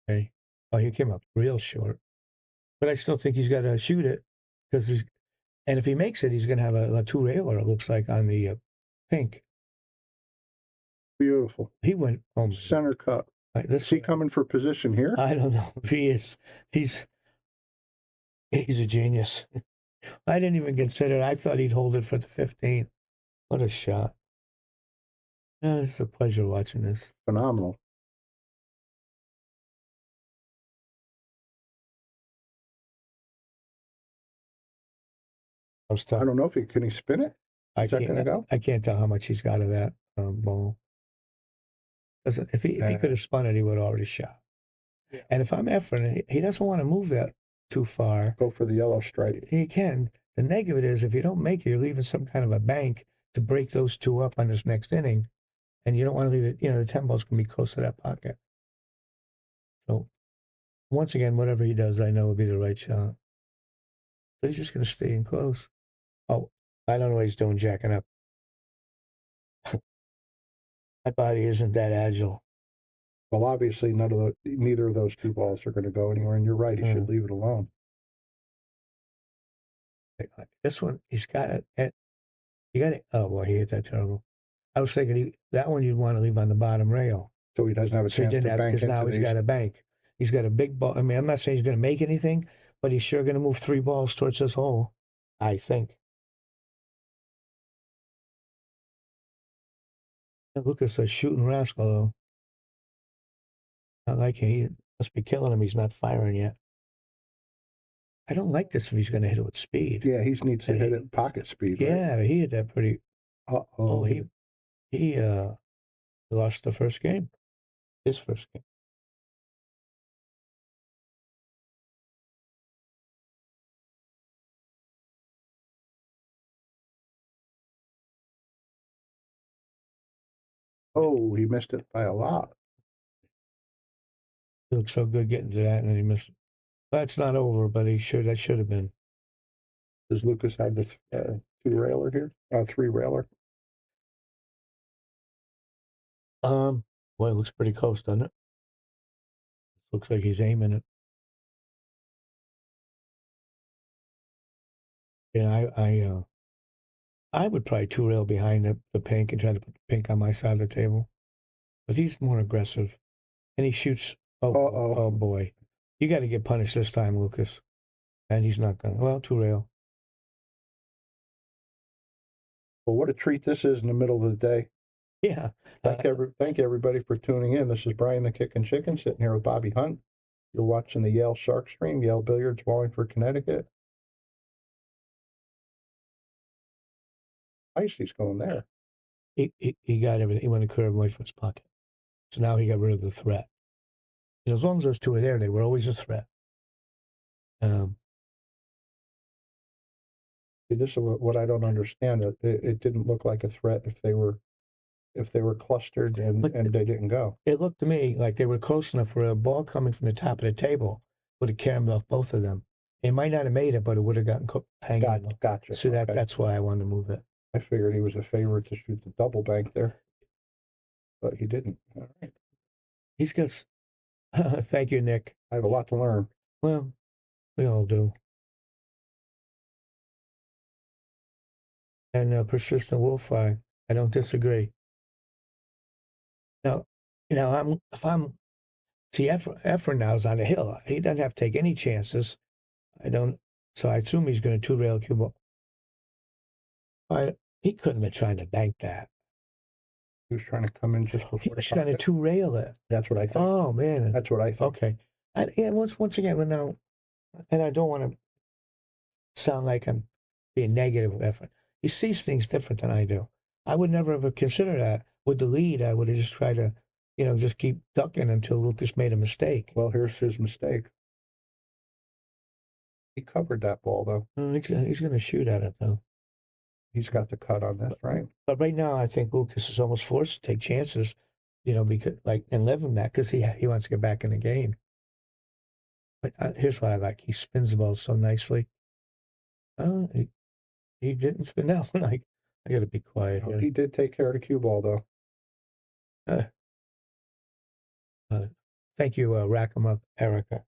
Okay. Oh, he came up real short, but I still think he's got to shoot it because And if he makes it, he's going to have a two-railer, it looks like, on the pink. Beautiful. He went home. Center cut. Is he coming for position here? I don't know if he is. He's a genius. I didn't even consider it. I thought he'd hold it for the 15. What a shot. It's a pleasure watching this. Phenomenal. I was tough. I don't know if can he spin it? Is that going to go? I can't tell how much he's got of that ball. If he could have spun it, he would have already shot. Yeah. And if I'm Efren, he doesn't want to move that too far. Go for the yellow stripe. He can. The negative is if you don't make it, you're leaving some kind of a bank to break those two up on this next inning. And you don't want to leave it, the 10 ball's going to be close to that pocket. So, once again, whatever he does, I know will be the right shot. But he's just going to stay in close. Oh, I don't know what he's doing, jacking up. My body isn't that agile. Well, obviously, neither of those two balls are going to go anywhere, and you're right. He should leave it alone. This one, he's got it. You got it. Oh boy, he hit that terrible. I was thinking that one you'd want to leave on the bottom rail. So he doesn't have a chance to bank because now he's got a bank. He's got a big ball. I mean, I'm not saying he's going to make anything, but he's sure going to move 3 balls towards this hole, I think. Lucas a shooting rascal, though. Not like he must be killing him. He's not firing yet. I don't like this if he's going to hit it with speed. Yeah, he needs to hit it at pocket speed. Yeah, right? he hit that pretty. Oh, he lost the first game. His first game. Oh, he missed it by a lot. He looked so good getting to that, and then he missed it. That's not over, but that should have been. Does Lucas have the 2-railer here? 3-railer? Boy, it looks pretty close, doesn't it? Looks like he's aiming it. Yeah, I would probably 2-rail behind the pink and try to put the pink on my side of the table. But he's more aggressive. And he shoots. Oh boy. You got to get punished this time, Lucas. And he's not going to. Well, 2-rail. Well, what a treat this is in the middle of the day. Yeah. Thank everybody for tuning in. This is Brian the Kickin' Chicken sitting here with Bobby Hunt. You're watching the Yale Sharkstream, Yale Billiards, Wallingford, Connecticut. He's going there. He got everything. He went to curve away from his pocket. So now he got rid of the threat. As long as those two were there, they were always a threat. This is what I don't understand. It didn't look like a threat if they were clustered and they didn't go. It looked to me like they were close enough for a ball coming from the top of the table would have carried off both of them. It might not have made it, but it would have gotten hanging. Gotcha. So that's why I wanted to move it. I figured he was a favorite to shoot the double bank there, but he didn't. All right. He's got. Thank you, Nick. I have a lot to learn. Well, we all do. And persistent wolf eye. I don't disagree. Now, Efren now is on the hill. He doesn't have to take any chances. So I assume he's going to 2-rail cue ball. He couldn't have been trying to bank that. He was trying to come in just before. He was trying to 2-rail it. That's what I think. Oh man, that's what I think. Okay, once again, now, and I don't want to sound like I'm being negative with Efren. He sees things different than I do. I would never have considered that. With the lead, I would have just tried to, just keep ducking until Lucas made a mistake. Well, here's his mistake. He covered that ball, though. He's going to shoot at it, though. He's got the cut on this, right? But right now, I think Lucas is almost forced to take chances, because and live him that because he wants to get back in the game. But here's what I like: he spins the ball so nicely. He didn't spin that one. I got to be quiet here. He did take care of the cue ball, though. Thank you, Rack 'em Up, Erica.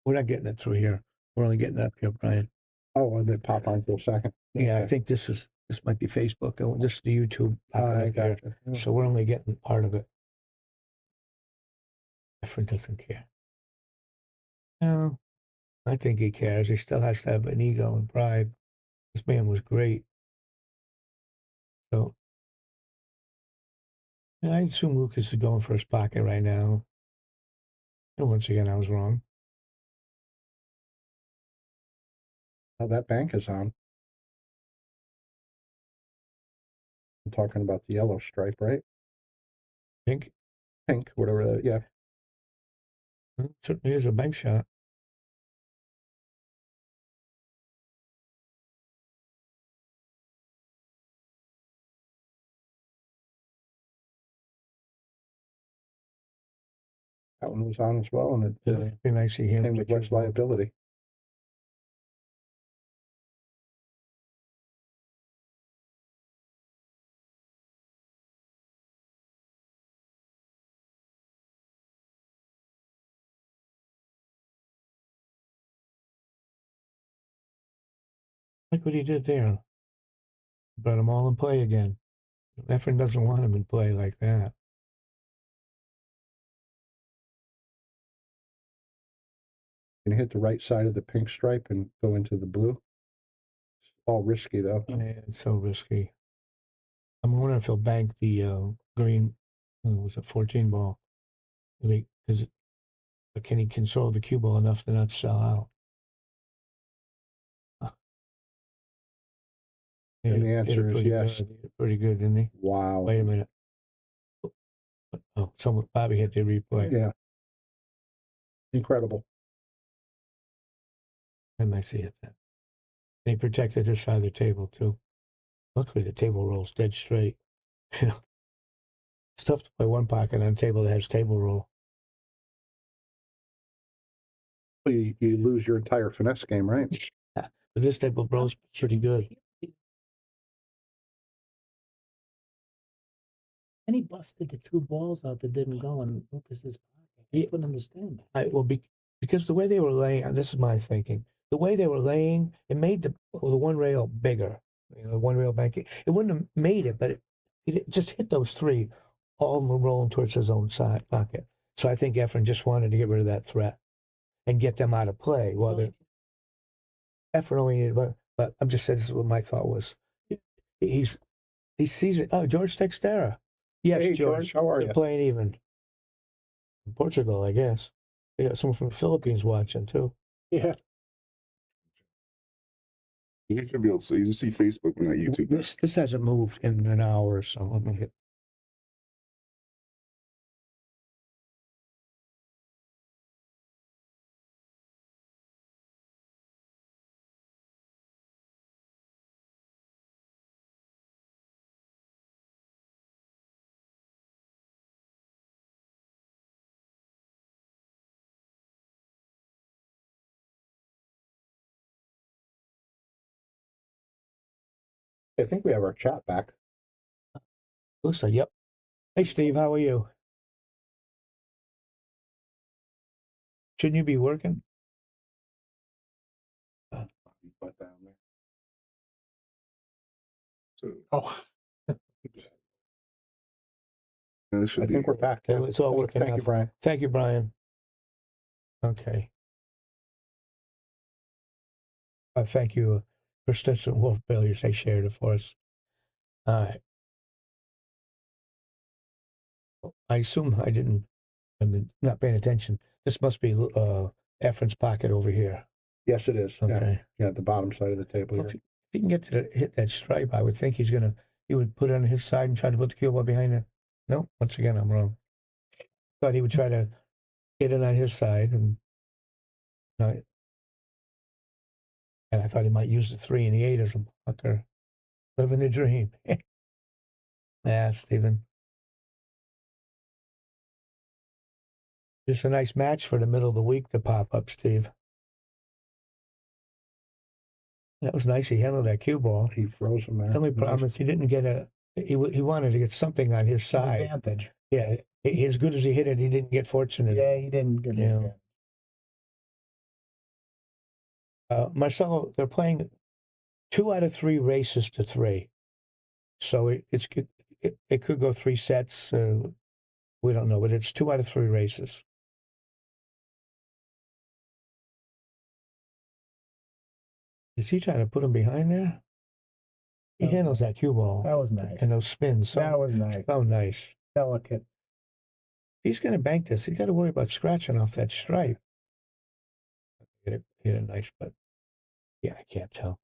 We're not getting it through here. We're only getting up here, Brian. Oh, and they pop on for a second. Yeah, I Okay. think this might be Facebook. Oh, this is the YouTube. popping I up here. gotcha. Yeah. So we're only getting part of it. Efren doesn't care. No, I think he cares. He still has to have an ego and pride. This man was great. So and I assume Lucas is going for his pocket right now. And once again, I was wrong. Oh, that bank is on. I'm talking about the yellow stripe, right? Pink. Pink, whatever that, yeah. Certainly is a bank shot. That one was on as well, and it It'd be nice to see him. came with less liability. Look what he did there. Brought them all in play again. Efren doesn't want him in play like that. Can hit the right side of the pink stripe and go into the blue. It's all risky though. Yeah, it's so risky. I'm wondering if he'll bank the green. What was it, 14 ball? Because can he control the cue ball enough to not sell out? And the answer is yes. Pretty good, didn't he? Wow. Wait a minute. Oh, Bobby hit the replay. Yeah. Incredible. And I see it then. They protected his side of the table too. Luckily, the table rolls dead straight. You know, it's tough to play one pocket on a table that has table roll. Well, you lose your entire finesse game, right? But this table rolls pretty good. And he busted the 2 balls out that didn't go in Lucas's pocket. I couldn't understand that. Because the way they were laying, and this is my thinking, the way they were laying, it made the one rail bigger. You know, one rail banking. It wouldn't have made it, but it just hit those 3, all of them rolling towards his own side pocket. So I think Efren just wanted to get rid of that threat and get them out of play. Well, Efren only, but I'm just saying this is what my thought was. He sees it. Oh, George Textera. Yes, Hey, George. how are They're you? playing even. In Portugal, I guess. They got someone from the Philippines watching too. Yeah. You should be able to. You can see Facebook, but not YouTube. This hasn't moved in an hour or so. Let me hit. I think we have our chat back. Looks like, yep. Hey, Steve, how are you? Shouldn't you be working? But down there. So Oh, this should I be. think we're back. Okay, it's all working Thank out. you, Brian. Thank you, Brian. Okay. Thank you, Persistent Wolf Billiards. They shared it for us. All right. I assume I didn't. I'm not paying attention. This must be Efren's pocket over here. Yes, it is. Okay. Yeah, the bottom side of the table. Well, Here. if he can get to hit that stripe, I would think he would put it on his side and try to put the cue ball behind it. No, once again, I'm wrong. Thought he would try to get it on his side, and I thought he might use the 3 and the 8 as a blocker. Living the dream. Yeah, Stephen. Just a nice match for the middle of the week to pop up, Steve. That was nice. He handled that cue ball. He froze him there. The only problem is he didn't get he wanted to get something on his side. advantage. Yeah, as good as he hit it, he didn't get fortunate. Yeah, he didn't get Yeah. it. Marcelo, they're playing 2 out of 3 races to 3. So it could go 3 sets. We don't know, but it's 2 out of 3 races. Is he trying to put him behind there? He handles that cue ball. That was nice. And those spins. That was nice. So nice. Delicate. He's going to bank this. He's got to worry about scratching off that stripe. Hit it nice, but yeah, I can't tell.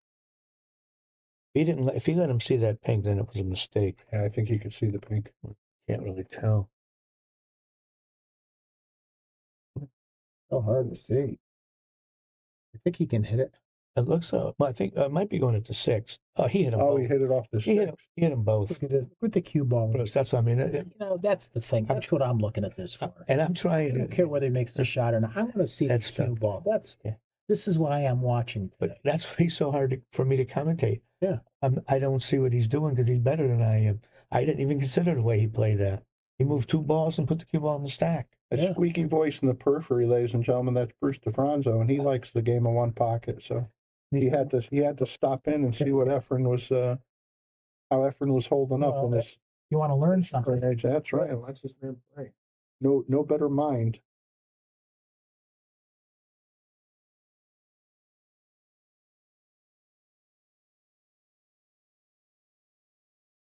If he let him see that pink, then it was a mistake. Yeah, I think you could see the pink. Can't really tell. So hard to see. I think he can hit it. It looks so. Well, I think it might be going into 6. Oh, he hit him. Oh, both. he hit it off the He six. hit them both. Look at this. Look at the cue ball. Bruce, that's what I mean. You know, that's the thing. That's what I'm looking at this for. And I'm I trying don't to. care whether he makes the shot or not. I want to see That's the cue the- ball. Yeah. This is why I'm watching today. But that's why he's so hard for me to commentate. Yeah. I don't see what he's doing because he's better than I am. I didn't even consider the way he played that. He moved 2 balls and put the cue ball in the stack. A Yeah. squeaky voice in the periphery, ladies and gentlemen. That's Bruce DeFranzo, and he likes the game of one pocket. So he had to stop in and see what Efren was, how Efren was holding up Well, in his You want to learn something? age. That's right. Let's just learn to play. No better mind.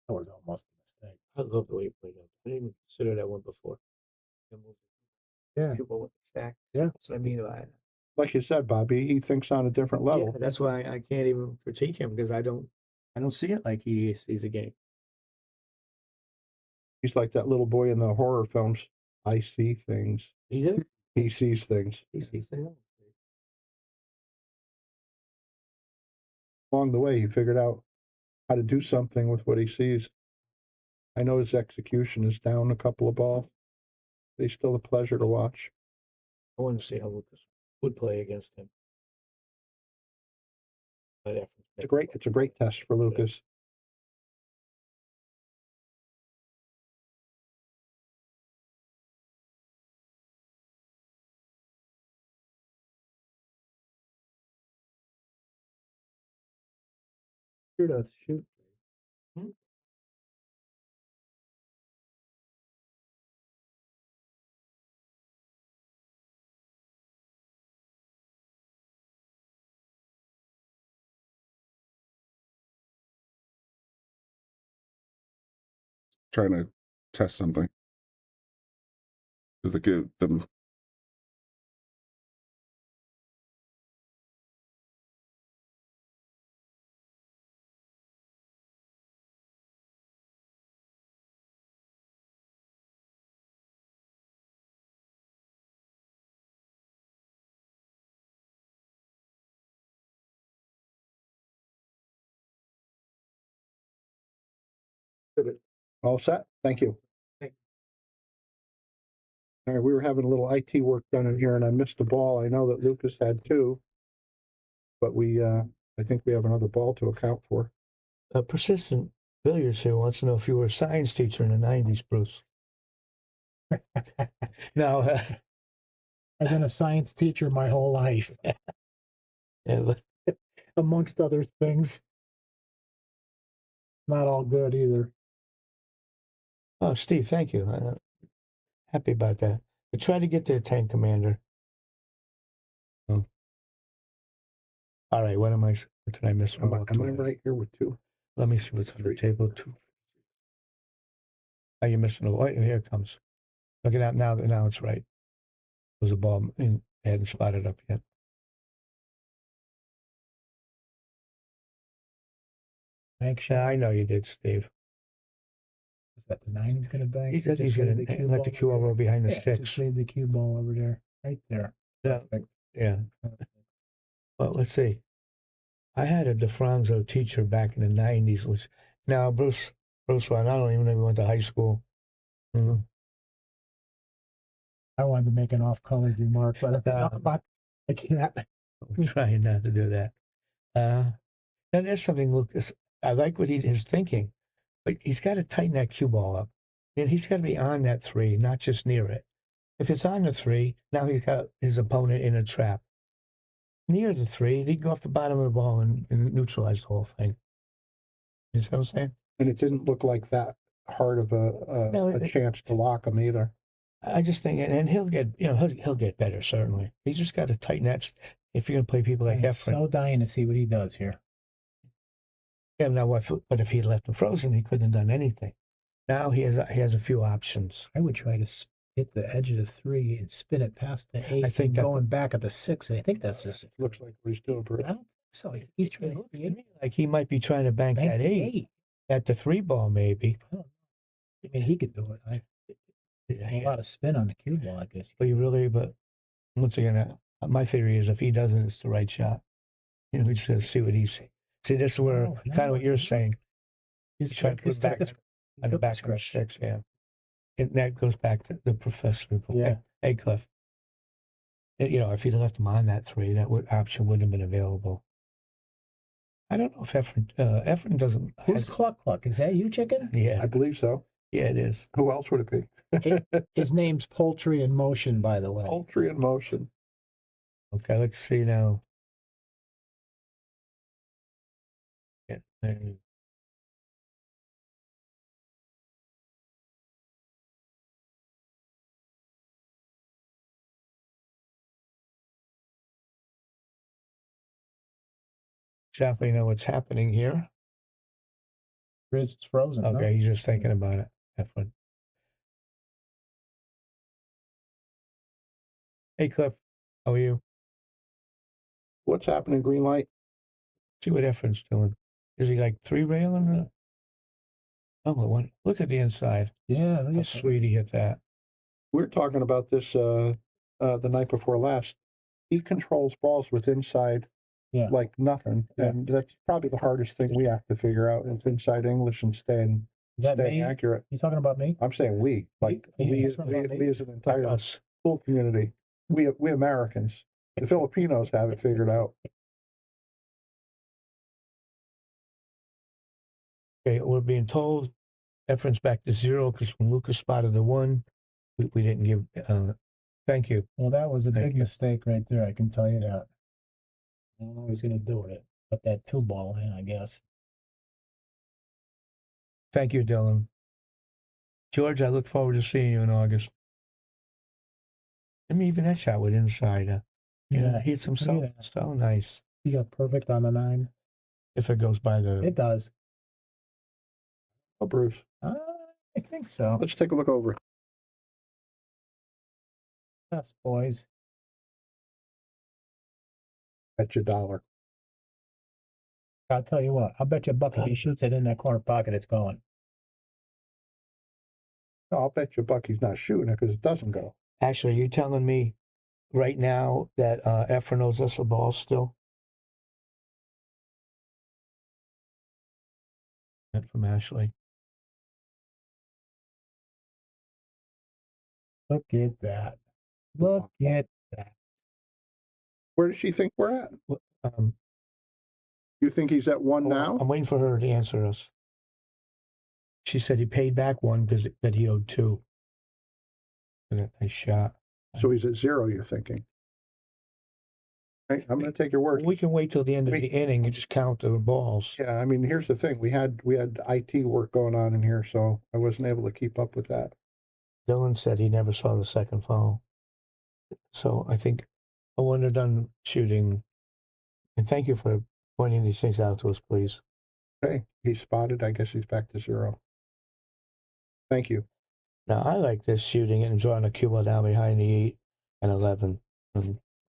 That was almost a mistake. I love the way he played that. I didn't even consider that one before. Yeah. Cue ball with the stack. Yeah. That's what I mean by it. Like you said, Bobby, he thinks on a different level. Yeah, that's why I can't even critique him because I don't see it like he sees the game. He's like that little boy in the horror films. I see things. He did. He sees things. He sees the Along the way, he figured out how to do something with what he sees. I know his execution is down a couple of balls. But he's still a pleasure to watch. I want to see how Lucas would play against him. It's a great test for Lucas. Shoot us. Shoot. Trying to test something. Because the All set? Thank you. All right, we were having a little IT work done in here and I missed a ball. I know that Lucas had 2, but I think we have another ball to account for. Persistent Billiards here wants to know if you were a science teacher in the 90s, Bruce. No. I've been a science teacher my whole life, Yeah, but amongst other things. Not all good either. oh, Steve, thank you. Happy about that. I tried to get there, Tank Commander. Oh. All right, what did I miss? Am I right here with 2? Let me see what's on the table. 2. Are you missing a white? Here it comes. Look at that now. Now it's right. There's a ball. I hadn't spotted up yet. Thanks, Yeah, I know you did, Steve. Is that the 9 he's going to bank? He said Just he's leave going to let the cue ball over behind the there. Yeah, sticks. just leave the cue ball over there, right there. Yeah. Perfect. Yeah. Well, let's see. I had a DeFranzo teacher back in the 90s. Now, Bruce, I don't even know if he went to high school. Mm-hmm. I wanted to make an off-color remark, but I can't. I'm trying not to do that. And there's something, Lucas. I like what his thinking, but he's got to tighten that cue ball up. And he's got to be on that 3, not just near it. If it's on the 3, now he's got his opponent in a trap. near the 3, he'd go off the bottom of the ball and neutralize the whole thing. You see what I'm saying? And it didn't look like that hard of No, a chance to lock him either. I just think, and he'll get, he'll get better, certainly. He's just got to tighten that. If you're going to play people like I'm Efren. so dying to see what he does here. Yeah, now what? But if he had left him frozen, he couldn't have done anything. Now he has a few options. I would try to hit the edge of the 3 and spin it past the 8. I think and that- going back at the 6. I think that's this. Looks like what he's doing. I don't think so. He's trying to create Like he might be trying to bank bank that the 8 at the 3 ball, maybe. I mean, he could do it. A lot of spin on the cue ball, I guess. But once again, my theory is if he doesn't, it's the right shot. We just got to see what he sees. See, this is where kind of what you're saying. He's trying to put it back on the back of the 6, yeah. And that goes back to the professor. Yeah. Hey, Cliff. If he'd left him on that 3, that option wouldn't have been available. I don't know if Efren doesn't. Who's Cluck? Is that you, chicken? Yeah. I believe so. Yeah, it is. Who else would it be? His name's Poultry in Motion, by the way. Poultry in motion. Okay, let's see now. Yeah. Exactly know what's happening here. It's frozen. Okay, No? he's just thinking about it. Efren. Hey, Cliff. How are you? What's happening, green light? See what Efren's doing. Is he like 3 railing? Oh, one. Look at the inside. Yeah. How sweet he hit that. We were talking about this the night before last. He controls balls with inside like nothing. Yeah. And that's probably the hardest thing we have to figure out is inside English and staying accurate. You talking about me? I'm saying we. Like we as an entire Us. full community. We Americans. The Filipinos have it figured out. Okay, we're being told Efren's back to 0 because when Lukas spotted the 1, we didn't give. Thank you. Well, that was a big mistake right there. I can tell you that. I don't know what he's going to do with it. Put that 2 ball in, I guess. Thank you, Dylan. George, I look forward to seeing you in August. I mean, even that shot with inside. He hit some so nice. He got perfect on the 9. If it goes by the. It does. Oh, Bruce. I think so. Let's take a look over. Yes, boys. Bet you $1. I'll tell you what. I'll bet you $1 if he shoots it in that corner pocket, it's going. No, I'll bet you $1 he's not shooting it because it doesn't go. Actually, you're telling me right now that Efren owes us a ball still? That from Ashley. Look at that. Look at that. Where does she think we're at? You think he's at 1 now? I'm waiting for her to answer us. She said he paid back 1 because that he owed 2. And I shot. So he's at 0, you're thinking. Okay, I'm going to take your word. We can wait till the end of the inning and just count the balls. Yeah, I mean, here's the thing. We had IT work going on in here, so I wasn't able to keep up with that. Dylan said he never saw the second foul. So I think when they're done shooting, and thank you for pointing these things out to us, please. Okay, he's spotted. I guess he's back to 0. Thank you. Now, I like this shooting and drawing a cue ball down behind the 8 and 11.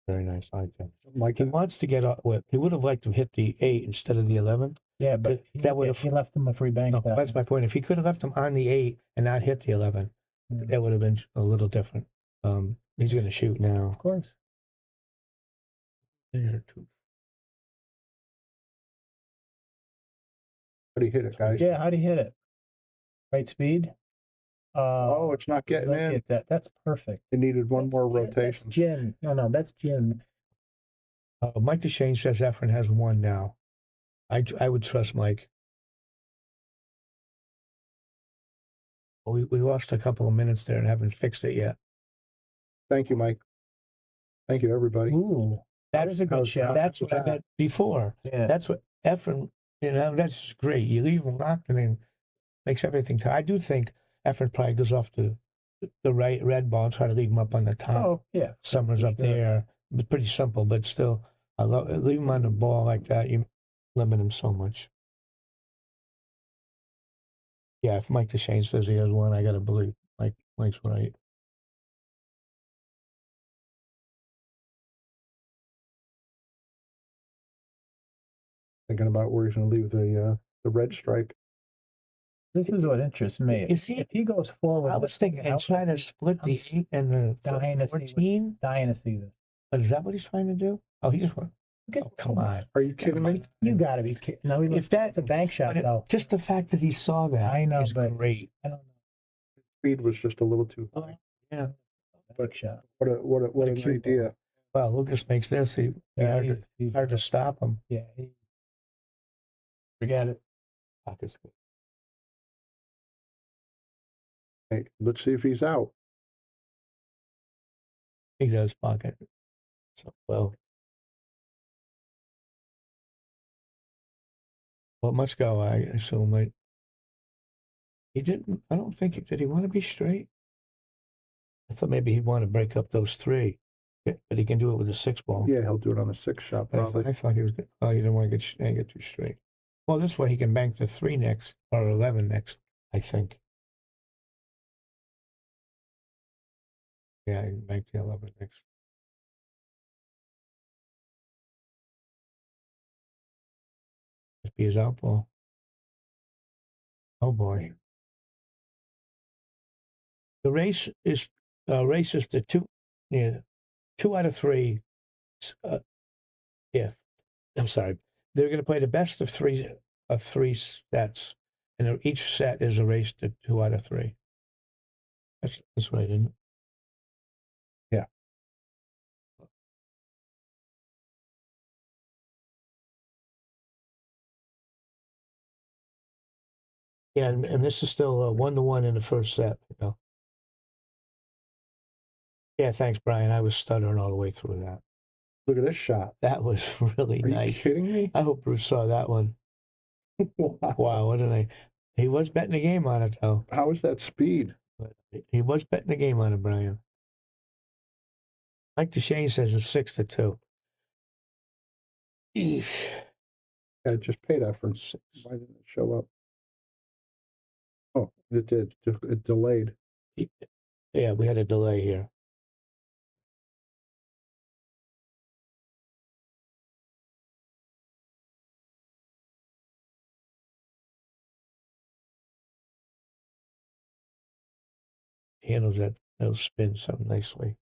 Very nice. I like that. Like He wants to get up with, he would have liked to hit the 8 instead of the 11. Yeah, but that would have. He left him a free bank. No, that's my point. If he could have left him on the 8 and not hit the 11, that would have been a little different. He's going to shoot now. Of course. How do you hit it, guys? Yeah, how do you hit it? Right speed? Oh, it's not getting look in. At that. That's perfect. It needed one more rotation. That's Jim. No, that's Jim. Mike DeShane says Efren has 1 now. I would trust Mike. We lost a couple of minutes there and haven't fixed it yet. Thank you, Mike. Thank you, everybody. Ooh. That is a good shot. That's what I meant before. Yeah. That's what Efren, that's great. You leave him locked and then makes everything tight. I do think Efren probably goes off the right red ball and try to leave him up on the top. Oh, yeah. Summers up there. It's pretty simple, but still, leave him on the ball like that. You limit him so much. Yeah, if Mike DeShane says he has one, I got to believe Mike's right. Thinking about where he's going to leave the red strike. This is what interests me. Is he? If he goes forward, I was thinking and trying to split the 8 and the dying to 14. see this. But is that what he's trying to do? Oh, he just went. Oh, come on. Are you kidding me? You got to be kidding. No, If that's a bank shot, though. just the fact that he saw that I know, is but great. I don't know. Speed was just a little too high. Yeah. Bank shot. What an cue idea. Well, Lucas makes this. He's Hard to stop him. Yeah. Forget it. Pocket's good. Hey, let's see if he's out. He does pocket. So, well, it must go, I assume. He didn't, I don't think, did he want to be straight? I thought maybe he'd want to break up those 3. But he can do it with a 6 ball. Yeah, he'll do it on a 6 shot, probably. I thought he was, oh, you didn't want to get too straight. Well, this way he can bank the 3 next, or 11 next, I think. Yeah, he can bank the 11 next. Just be his out ball. Oh boy. The race is the 2 out of 3. Yeah, I'm sorry. They're going to play the best of 3 sets, and each set is a race to 2 out of 3. That's right, isn't it? Yeah. Yeah, and this is still 1-1 in the first set. Yeah, thanks, Brian. I was stuttering all the way through that. Look at this shot. That was really Are nice. you kidding me? I hope Bruce saw that one. Wow, what did he was betting the game on it, though. How is that speed? But he was betting the game on it, Brian. Mike DeShane says it's 6-2. Eesh. I just paid that for 6. Why didn't it show up? Oh, it did. It delayed. Yeah, we had a delay here. Handles those spins so nicely.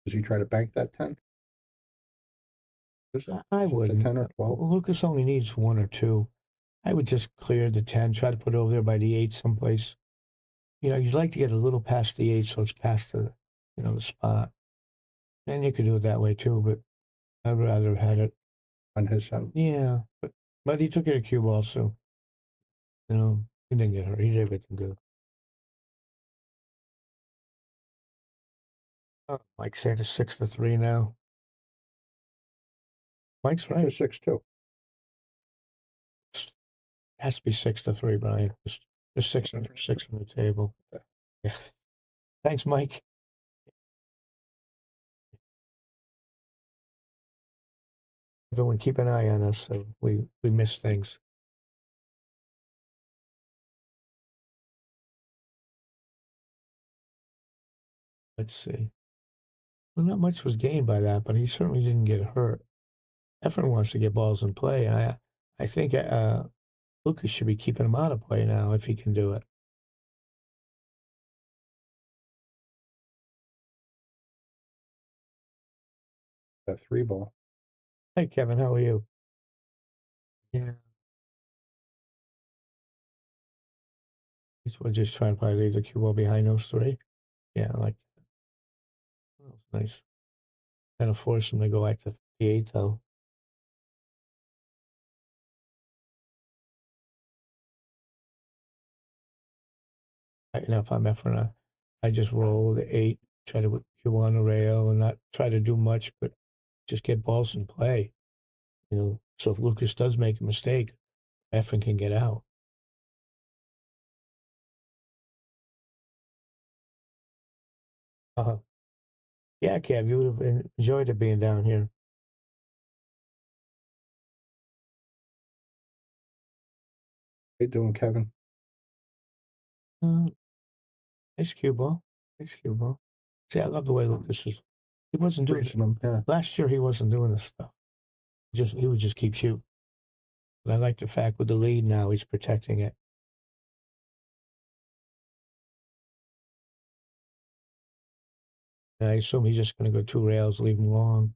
Does he try to bank that 10? I would. 10 or 12? Lucas only needs 1 or 2. I would just clear the 10, try to put it over there by the 8 someplace. You'd like to get a little past the 8 so it's past the spot. And you could do it that way too, but I'd rather have had it On his side. Yeah, but he took it a cue ball, so he didn't get hurt. He did everything good. Mike said it's 6-3 now. Mike's right. 6-2. Has to be 6-3, Brian. Just 6 on the table. Yeah. Thanks, Mike. Everyone, keep an eye on us so we miss things. Let's see. Well, not much was gained by that, but he certainly didn't get hurt. Efren wants to get balls in play, and I think Lucas should be keeping him out of play now if he can do it. That 3 ball. Hey, Kevin, how are you? Yeah. We're just trying to probably leave the cue ball behind those 3. Yeah, I like that. That was nice. Kind of force him to go back to the 8, though. Now, if I'm Efren, I just roll the 8, try to cue on the rail, and not try to do much, but just get balls in play. So if Lukas does make a mistake, Efren can get out. Uh-huh. Yeah, Kev, you would have enjoyed it being down here. How you doing, Kevin? Nice cue ball. Nice cue ball. See, I love the way Lukas is. He wasn't doing it. Them, yeah. Last year, he wasn't doing this stuff. He would just keep shooting. But I like the fact with the lead now, he's protecting it. And I assume he's just going to go 2 rails, leave him long.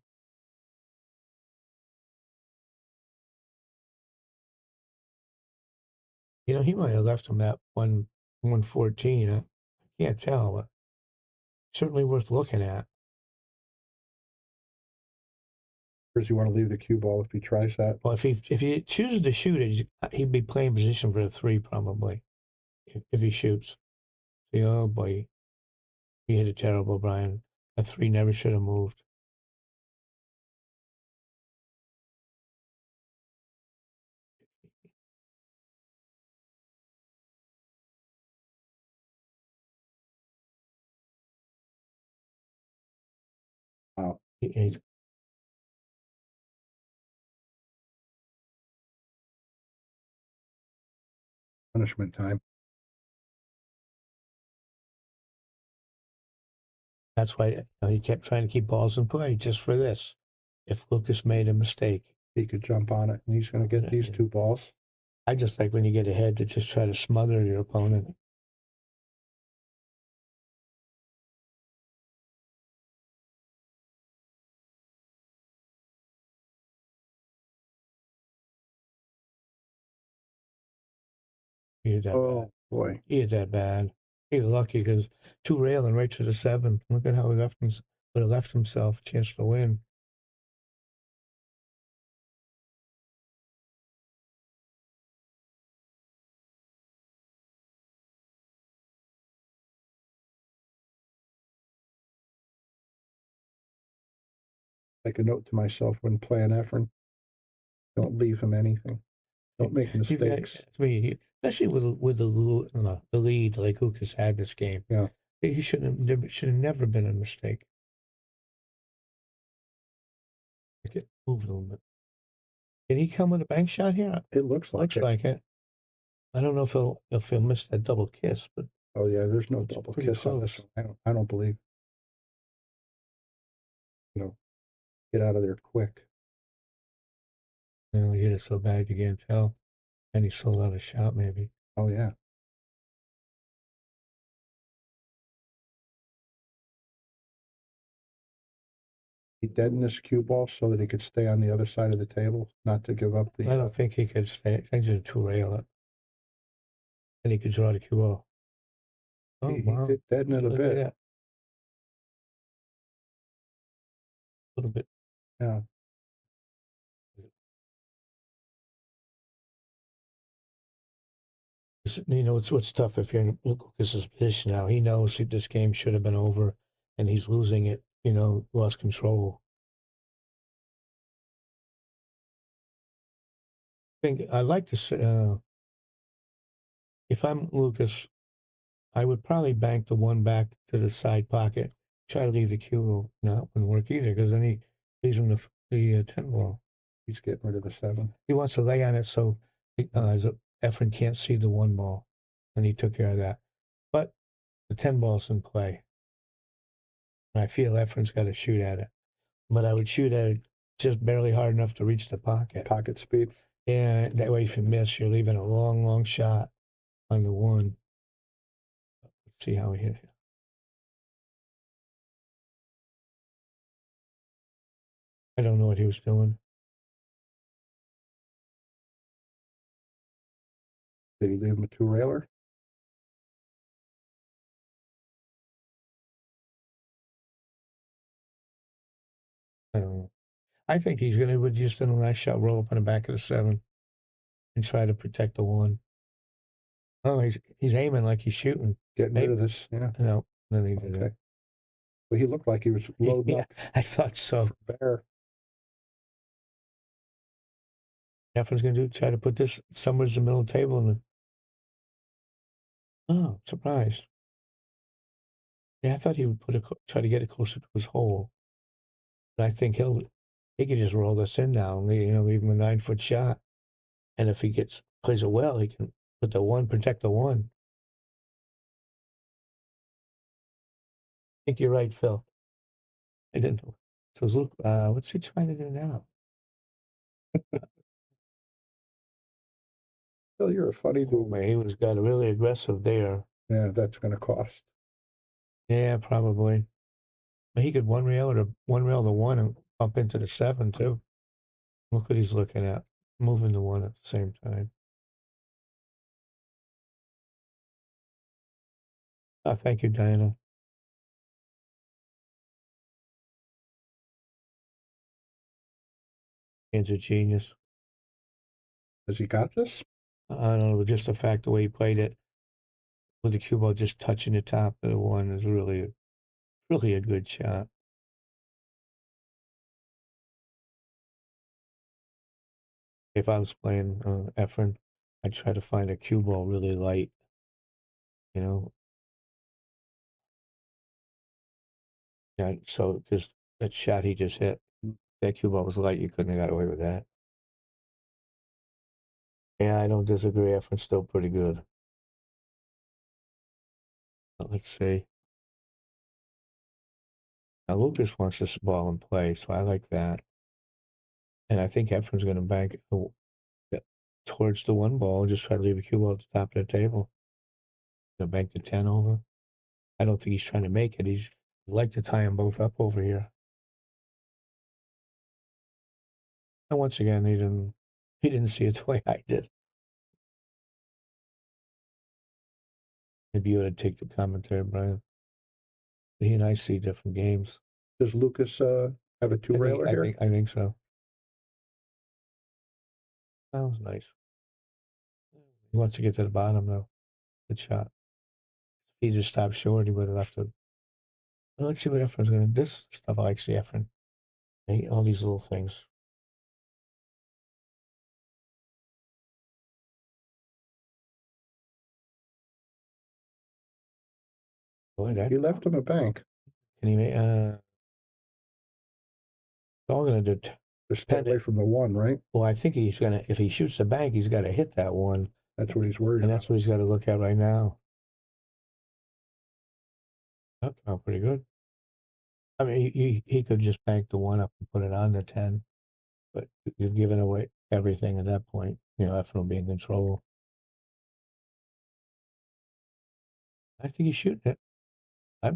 He might have left him that 114. I can't tell, but certainly worth looking at. Or does he want to leave the cue ball if he tries that? Well, if he chooses to shoot it, he'd be playing position for a 3 probably. If he shoots. See, oh boy, he hit it terrible, Brian. A 3 never should have moved. Wow. He's Punishment time. That's why he kept trying to keep balls in play just for this. If Lukas made a mistake, He could jump on it, and he's going to get these 2 balls. I just like when you get ahead to just try to smother your opponent. He hit that bad. Boy. He hit that bad. He was lucky because 2 railing right to the 7. Look at how he would have left himself a chance to win. Make a note to myself when playing Efren. Don't leave him anything. Don't make mistakes. Especially with the lead like Lukas had this game. Yeah. He should have never been a mistake. Move a little bit. Did he come with a bank shot here? It looks like it. I don't know if he'll miss that double kiss, but oh yeah, there's no double kiss on this. I don't believe. Get out of there quick. He hit it so bad you can't tell. And he sold out a shot, maybe. Oh yeah. He deadened this cue ball so that he could stay on the other side of the table, not to give up the. I don't think he could stay. I just 2 rail it. And he could draw the cue off. Oh, he wow. did deaden it a bit. A little bit. Yeah. What's tough if you're in Lucas's position now. He knows this game should have been over, and he's losing it. Lost control. I'd like to say, if I'm Lukas, I would probably bank the 1 back to the side pocket. Try to leave the cue. Not wouldn't work either because then he leaves him the 10 ball. He's getting rid of the 7. He wants to lay on it so Efren can't see the 1 ball, and he took care of that. But the 10 ball's in play. And I feel Efren's got to shoot at it. But I would shoot at it just barely hard enough to reach the pocket. Pocket speed. Yeah, that way if you miss, you're leaving a long, long shot on the 1. Let's see how he hit it. I don't know what he was doing. Did he leave him a 2 railer? I don't know. I think he's going to just do a nice shot, roll up on the back of the 7, and try to protect the 1. Oh, he's aiming like he's shooting. Getting rid of this. Yeah. No, then he did Okay. it. But he looked like he was loading Yeah, up I thought so. for bear. Efren's gonna try to put this somewhere in the middle of the table and oh, surprised. Yeah, I thought he would try to get it closer to his hole. And I think he could just roll this in now and leave him a 9-foot shot. And if he plays it well, he can protect the one. I think you're right, Phil. I didn't know. So Luke, what's he trying to do now? Phil, you're a funny Oh, dude. man, he got really aggressive there. Yeah, that's going to cost. Yeah, probably. But he could one rail the one and bump into the 7 too. Look what he's looking at, moving the one at the same time. Oh, thank you, Diana. He's a genius. Has he got this? I don't know, just the fact the way he played it, with the cue ball just touching the top of the one is really, really a good shot. If I was playing Efren, I'd try to find a cue ball really light, you know. Yeah, so because that shot he just hit, that cue ball was light, you couldn't have got away with that. Yeah, I don't disagree. Efren's still pretty good. Let's see. Now Lucas wants this ball in play, so I like that. And I think Efren's going to bank towards the one ball and just try to leave a cue ball at the top of the table. He'll bank the 10 over. I don't think he's trying to make it. He'd like to tie them both up over here. And once again, he didn't see it the way I did. Maybe you ought to take the commentary, Brian. He and I see different games. Does Lucas have a two-railer here? I think so. That was nice. He wants to get to the bottom, though. Good shot. He just stopped short. He would have left it. Well, let's see what Efren's going to do. This stuff I like to see Efren. All these little things. Boy, He left him a bank. can he make? All going to do. To stay away from the one, right? Well, I think he's going to. If he shoots the bank, he's got to hit that one. That's what he's worried And about. that's what he's got to look at right now. That came out pretty good. I mean, he could just bank the one up and put it on the 10, but you're giving away everything at that point. Efren will be in control. I think he's shooting it. I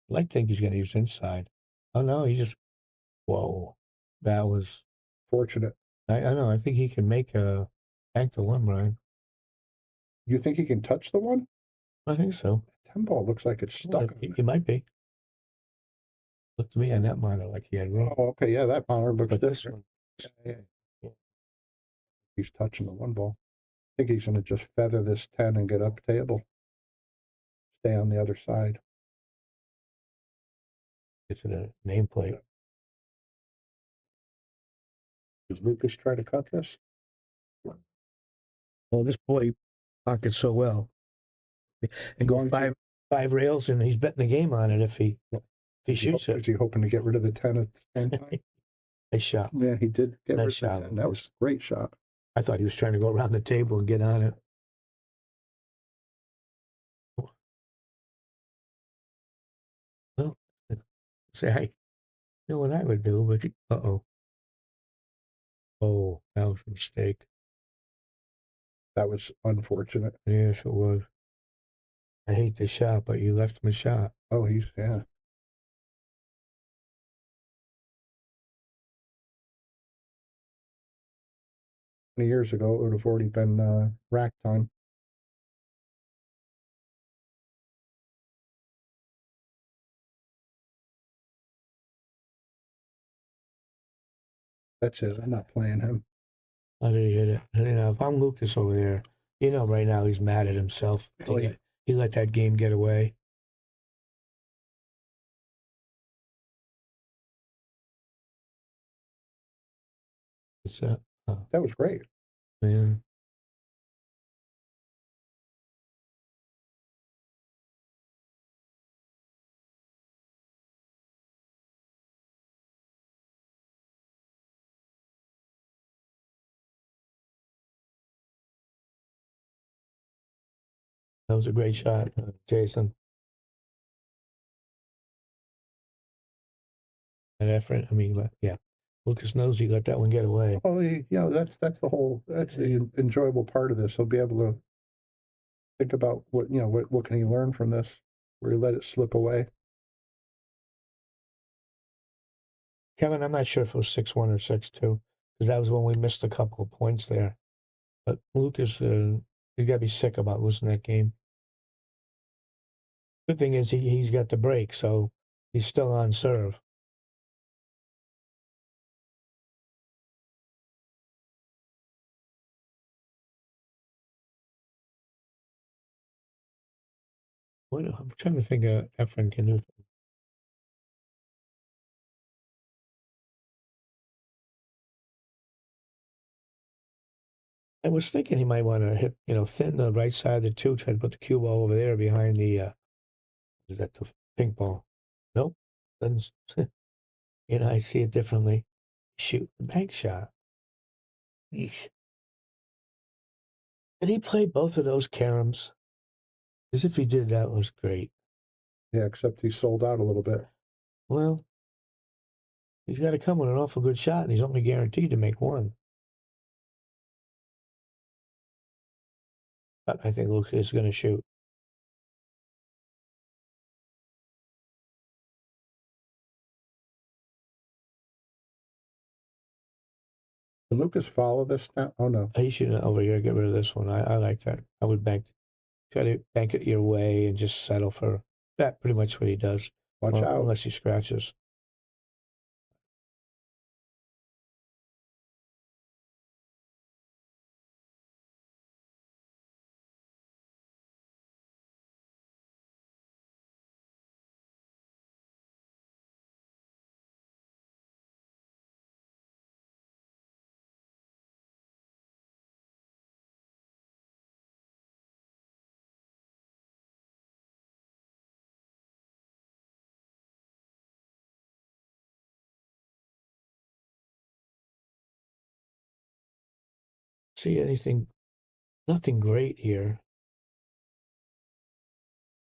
like to think he's going to use inside. Oh no, he just. Whoa, that was Fortunate. I know. I think he can make a bank the one, Brian. You think he can touch the one? I think so. 10 ball looks like it's stuck. It might be. Looked to me on that monitor like he had room. Oh, okay. Yeah, that monitor looks But this different. one, Yeah. He's touching the one ball. I think he's going to just feather this 10 and get up table. Stay on the other side. it's a nameplate. Does Lucas try to cut this? Well, this boy pockets so well, and go five rails, and he's betting the game on it if he shoots it. Is he hoping to get rid of the 10 at the same time? Nice shot. Yeah, he did get rid of the 10. That was a great shot. I thought he was trying to go around the table and get on it. Well, say, you know what I would do, but oh, that was a mistake. That was unfortunate. Yes, it was. I hate the shot, but you left him a shot. Oh, yeah. Many years ago, it would have already been rack time. That's it. I'm not playing him. How did he hit it? If I'm Lucas over there, You know, right now he's mad at himself. Oh, yeah. He let that game get away. What's that? Oh, That was great. man. That was a great shot, Jason. And Efren, I mean, yeah. Lucas knows he let that one get away. Oh, that's the enjoyable part of this. He'll be able to think about what can he learn from this, where he let it slip away. Kevin, I'm not sure if it was 6-1 or 6-2, because that was when we missed a couple of points there. But Lucas, he's got to be sick about losing that game. Good thing is he's got the break, so he's still on serve. I'm trying to think of Efren can do. I was thinking he might want to hit, thin the right side of the two, try to put the cue ball over there behind the, is that the pink ball? Nope. Doesn't, I see it differently. Shoot, the bank shot. Yeesh. Did he play both of those caroms? As if he did, that was great. Yeah, except he sold out a little bit. Well, he's got to come with an awful good shot, and he's only guaranteed to make one. But I think Lucas is going to shoot. Did Lucas follow this now? Oh no. He should over here get rid of this one. I like that. I would try to bank it your way and just settle for that. Pretty much what he does. Watch out. Unless he scratches. See anything? Nothing great here.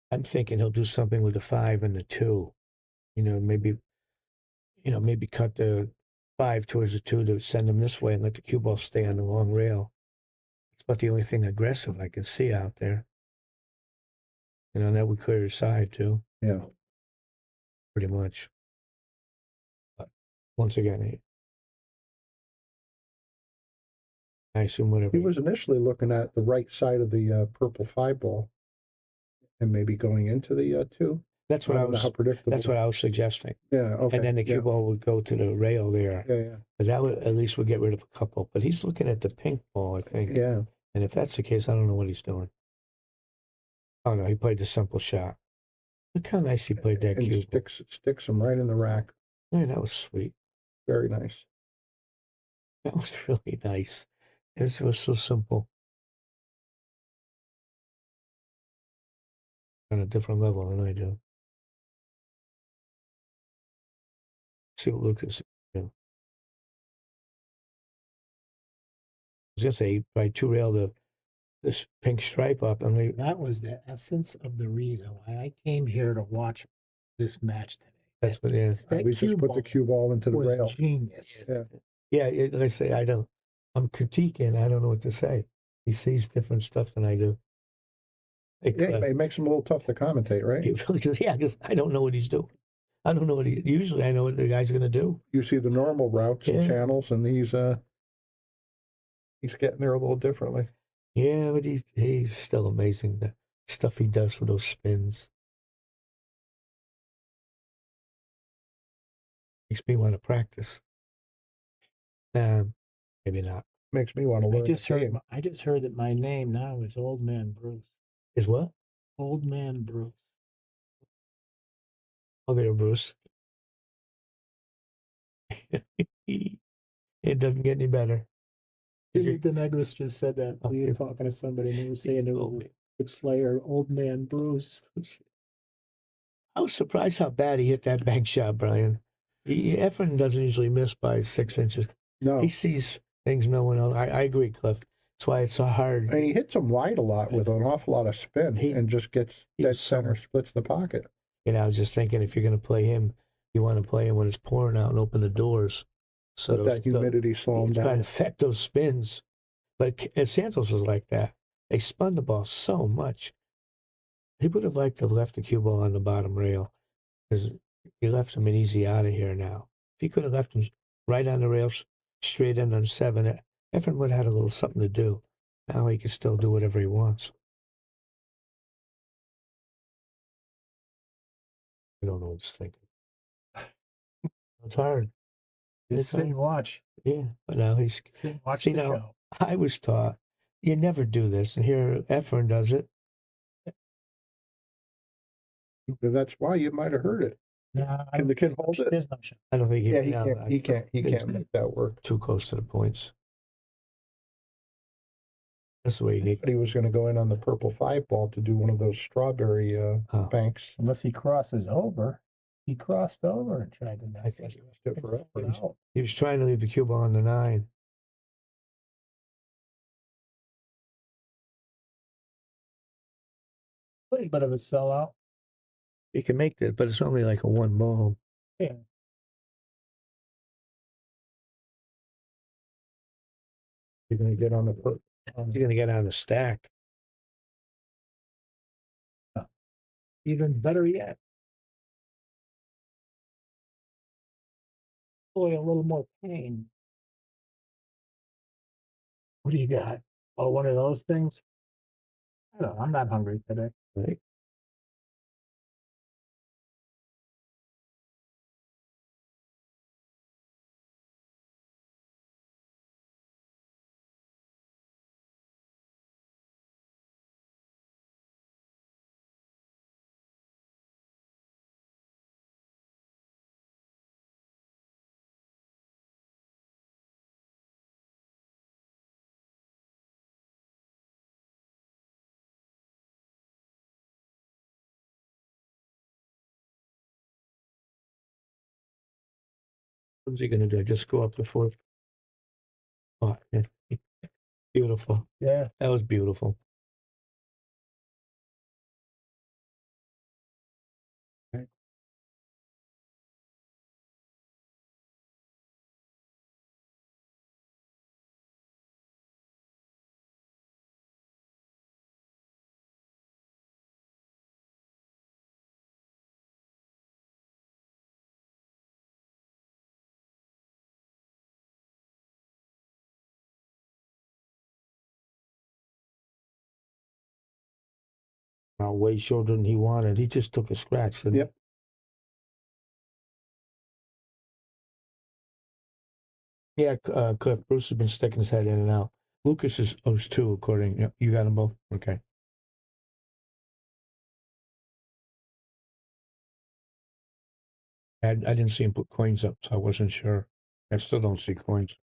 I'm thinking he'll do something with the 5 and the 2. Maybe cut the 5 towards the 2 to send him this way and let the cue ball stay on the long rail. It's about the only thing aggressive I can see out there. That would clear his side too. Yeah. Pretty much. But once again, I assume whatever. He was initially looking at the right side of the purple 5 ball, and maybe going into the 2. That's what I don't know was. how predictable. That's what I was suggesting. Yeah. Okay. And then the cue ball would go to the rail there. Yeah. But that would at least would get rid of a couple. But he's looking at the pink ball, I think. Yeah. And if that's the case, I don't know what he's doing. Oh no, he played the simple shot. Look how nice he played that And cue. sticks him right in the rack. Man, that was sweet. Very nice. That was really nice. It was so simple. On a different level than I do. See what Lucas do. I was gonna say by 2 rail this pink stripe up and they That was the essence of the reason why I came here to watch this match today. that's what it is. That We just put the cue ball into the was rail. genius. Yeah. Yeah, like I say, I'm critiquing, I don't know what to say. He sees different stuff than I do. It makes him a little tough to commentate, right? He really does, yeah, because I don't know what he's doing. I don't know usually I know what the guy's gonna do. You see the normal routes and channels, and he's getting there a little differently. Yeah, but he's still amazing. The stuff he does for those spins makes me want to practice. Maybe not. makes me want to learn. I just heard that my name now is Old Man Bruce. Is what? Old Man Bruce. Oh, there, Bruce. It doesn't get any better. Jimmy the Negress just said that. We were talking to somebody and they were saying it was a player, Old Man Bruce. I was surprised how bad he hit that bank shot, Brian. Efren doesn't usually miss by 6 inches. No, He sees things no one else. I agree, Cliff. That's why it's so hard. and he hits them wide a lot with an awful lot of spin, and just gets dead center, splits the pocket. You know, I was just thinking, if you're going to play him, you want to play him when it's pouring out and open the doors. So let that humidity slow him try down. to affect those spins. But Santos was like that. They spun the ball so much. He would have liked to have left the cue ball on the bottom rail, because he left him an easy out of here now. If he could have left him right on the rails, straight in on 7, Efren would have had a little something to do. Now he can still do whatever he wants. I don't know what he's thinking. It's hard. Just sit and watch. Yeah, but now he's... Sit and watch See, the now, show. I was taught you never do this, and here Efren does it. That's why you might have heard it. No, Can the kid hold it? There's no show. I don't think Yeah, he can't make that work. Too close to the points. That's the way you need. But he was going to go in on the purple 5 ball to do one of those strawberry banks. Unless he crosses over. He crossed over and tried to I think he It forever. He was trying to leave the cue ball on the 9. A little bit of a sellout. He can make that, but it's only like a 1 ball. Yeah. You're going to get on the foot. He's going to get on the stack. Even better yet. Boy, a little more pain. What do you got? Oh, one of those things? I don't know. I'm not hungry today. Right? What's he going to do? Just go up the 4th? Oh, yeah. Beautiful. Yeah. That was beautiful. Okay. Way shorter than he wanted. He just took a scratch. Yep. Yeah, Cliff, Bruce has been sticking his head in and out. Lucas is owes 2, according. Yep, you got them both? Okay. I didn't see him put coins up, so I wasn't sure. I still don't see coins.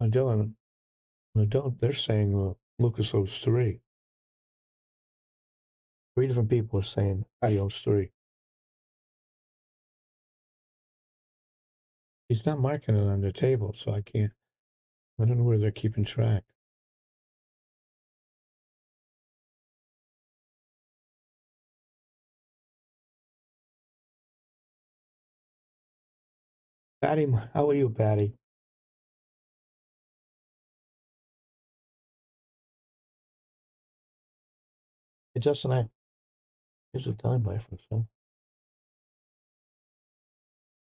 Dylan, they're saying Lucas owes 3. 3 different people are saying he owes 3. He's not marking it on the table, so I can't. I don't know where they're keeping track. Patty, how are you, Patty? Hey, Justin, Here's a dime by from some.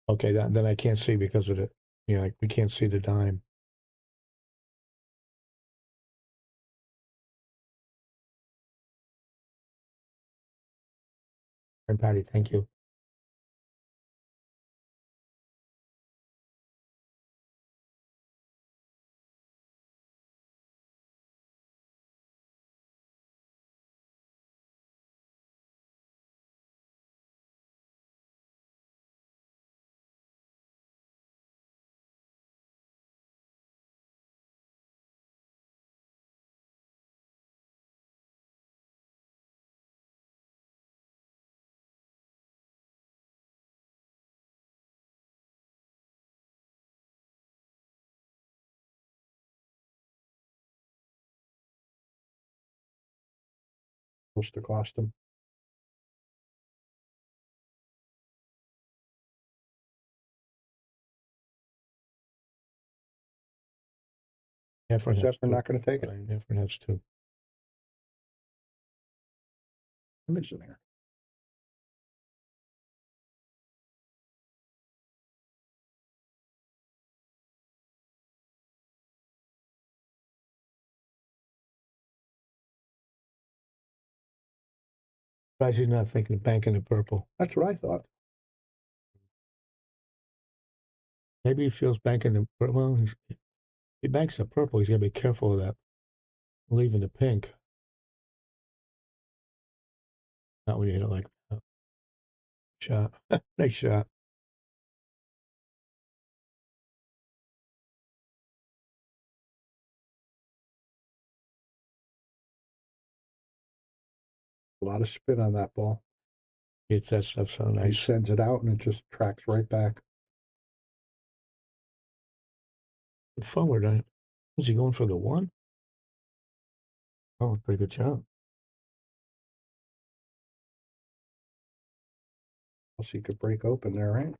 Okay, then I can't see because of it. Like we can't see the dime. And Patty, thank you. Supposed to cost him. Efren has Efren two. not going to take it. Efren has two. Image in there. Surprised he's not thinking of banking the purple. That's what I thought. Maybe he feels banking the purple. Well, he banks the purple. He's got to be careful of that. Leaving the pink. Not when you hit it like that. Shot. Nice shot. A lot of spin on that ball. It's that stuff so He nice. sends it out and it just tracks right back. Forward. Was he going for the one? Oh, pretty good shot. Else he could break open there, right?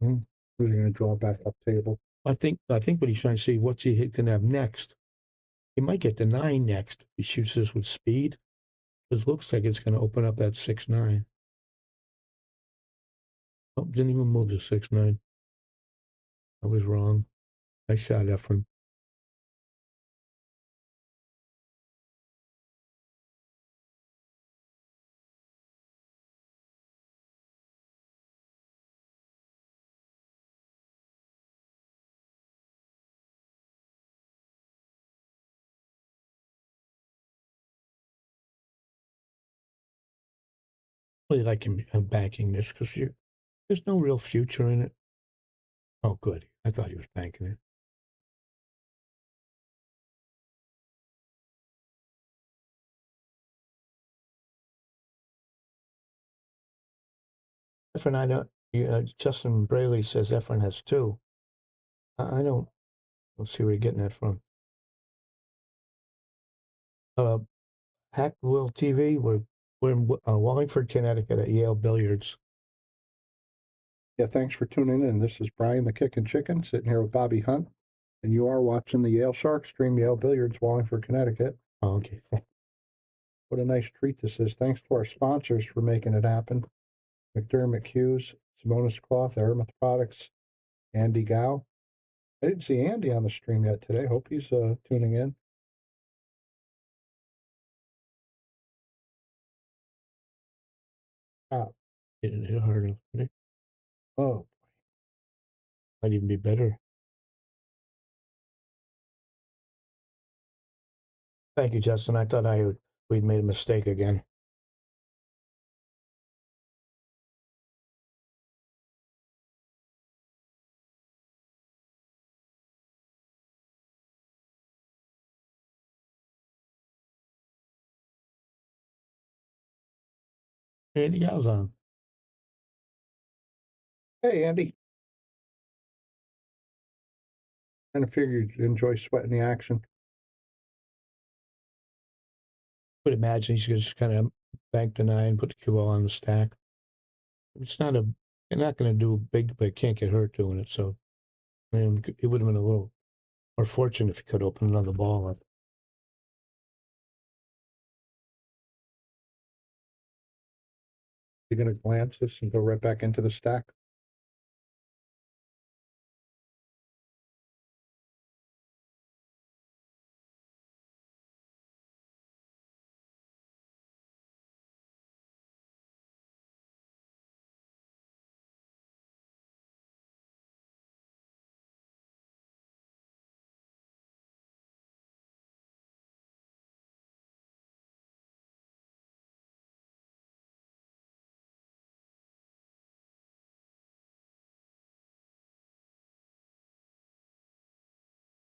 Hmm. Who's going to draw back up table? I think what he's trying to see, what's he going to have next? He might get the 9 next. He shoots this with speed. It looks like it's going to open up that 6-9. Oh, didn't even move the 6-9. I was wrong. Nice shot, Efren. Really like him banking this because there's no real future in it. Oh, good. I thought he was banking it. Efren, I don't. Justin Braley says Efren has 2. I don't. Let's see where you're getting that from. Hack Will TV. We're in Wallingford, Connecticut at Yale Billiards. Yeah, thanks for tuning in. This is Brian the Kickin' Chicken sitting here with Bobby Hunt, and you are watching the Yale Sharkstream, Yale Billiards, Wallingford, Connecticut. Oh, okay. What a nice treat this is. Thanks to our sponsors for making it happen. McDermott Cues, Simonis Cloth, Aramith Products, Andy Gow. I didn't see Andy on the stream yet today. Hope he's tuning in. Didn't hit hard enough. Did it? Oh, Might even be better. Thank you, Justin. I thought we'd made a mistake again. Andy Gow's on. hey, Andy. Kind of figured you'd enjoy sweating the action. Would imagine he's just kind of bank the 9, put the cue ball on the stack. You're not going to do big, but can't get hurt doing it. So, it would have been a little more fortunate if he could open another ball up. You're going to glance this and go right back into the stack.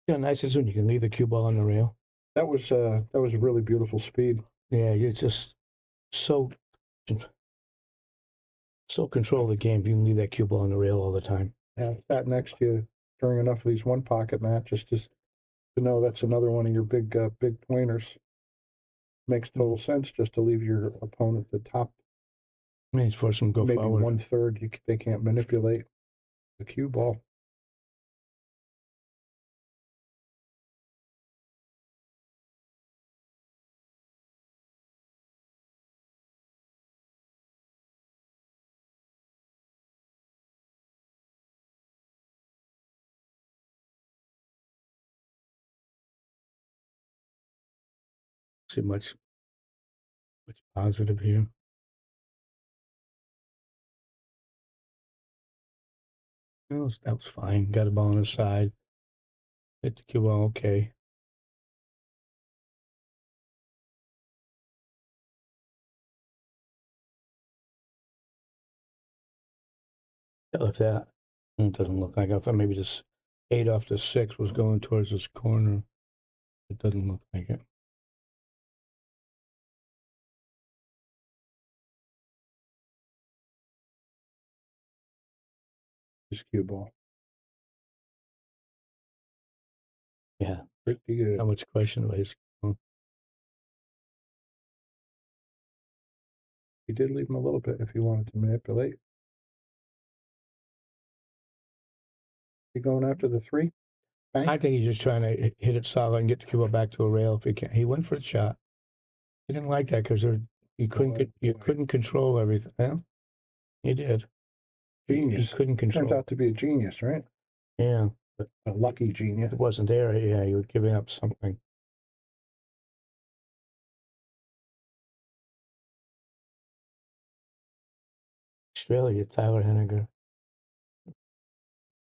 Yeah, nice as when you can leave the cue ball on the rail. That was a really beautiful speed. Yeah, you're just so control of the game. You can leave that cue ball on the rail all the time. Yeah, I sat next to you during enough of these one pocket matches just to know that's another one of your big pointers. Makes total sense just to leave your opponent the top. I mean, it's force them to go maybe forward. 1/3. They can't manipulate the cue ball. See much positive here. That was fine. Got a ball on his side. Hit the cue ball. Okay. If that, it doesn't look like. I thought maybe this 8 off the 6 was going towards this corner. It doesn't look like it. This cue ball. Yeah. Pretty good. How much question was? He did leave him a little bit if he wanted to manipulate. He going after the 3? Bang. I think he's just trying to hit it solid and get the cue ball back to a rail if he can. He went for the shot. He didn't like that because you couldn't control everything. Yeah, he did. Genius. He couldn't control. Turns out to be a genius, right? Yeah, but A lucky genius. it wasn't there. Yeah, you were giving up something. Australia, Tyler Henniger.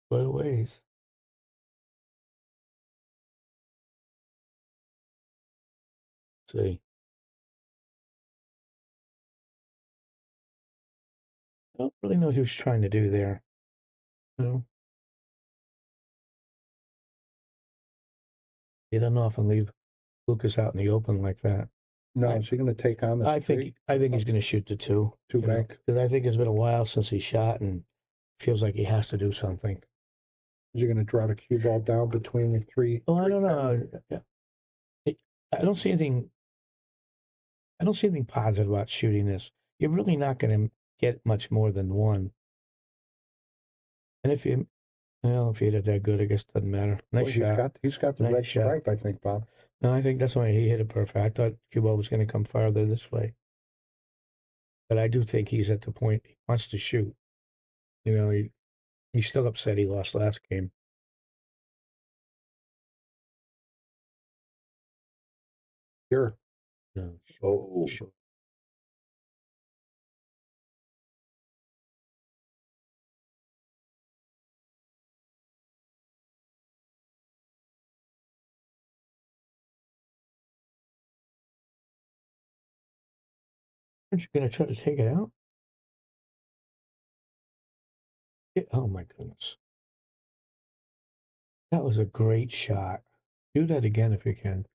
Quite a ways. See. I don't really know what he was trying to do there. No. He doesn't often leave Lukas out in the open like that. No, is he going to take on the I 3? think he's going to shoot the 2. Two bank. Because I think it's been a while since he shot and feels like he has to do something. Is he going to draw the cue ball down between the 3? Oh, I don't know. I don't see anything. I don't see anything positive about shooting this. You're really not going to get much more than 1. And if you hit it that good, I guess it doesn't matter. Nice shot. He's got the Nice red shot. stripe, I think, Bob. No, I think that's why he hit it perfect. I thought Cuba was going to come farther this way. But I do think he's at the point he wants to shoot. He's still upset he lost last game. Here. No, Oh. sure. Aren't you going to try to take it out? Oh, my goodness. That was a great shot. Do that again if you can.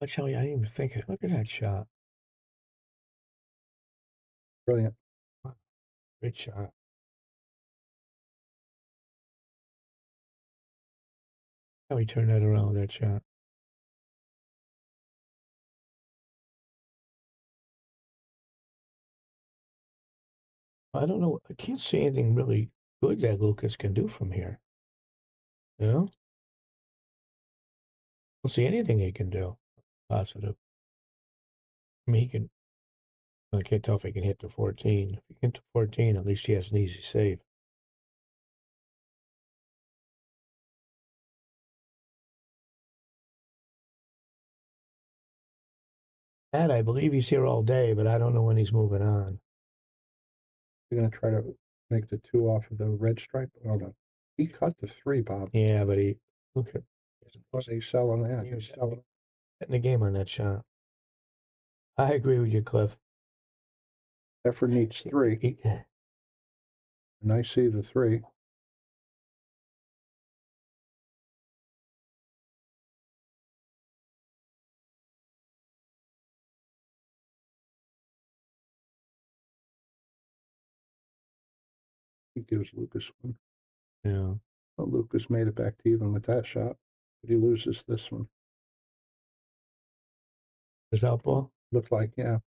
I tell you, I didn't even think it. Look at that shot. Brilliant. Great shot. How he turned that around with that shot. I don't know. I can't see anything really good that Lukas can do from here. You know? I don't see anything he can do positive. I mean, he can. I can't tell if he can hit the 14. If he can hit the 14, at least he has an easy save. Ed, I believe he's here all day, but I don't know when he's moving on. You're going to try to make the 2 off of the red stripe? Hold on. He cut the 3, Bob. Yeah, but he look at He's selling that. He was He's selling. getting the game on that shot. I agree with you, Cliff. Efren needs 3. And I see the 3. He gives Lucas 1. Yeah. Well, Lucas made it back to even with that shot, but he loses this one. Is that ball? Looked like, yeah.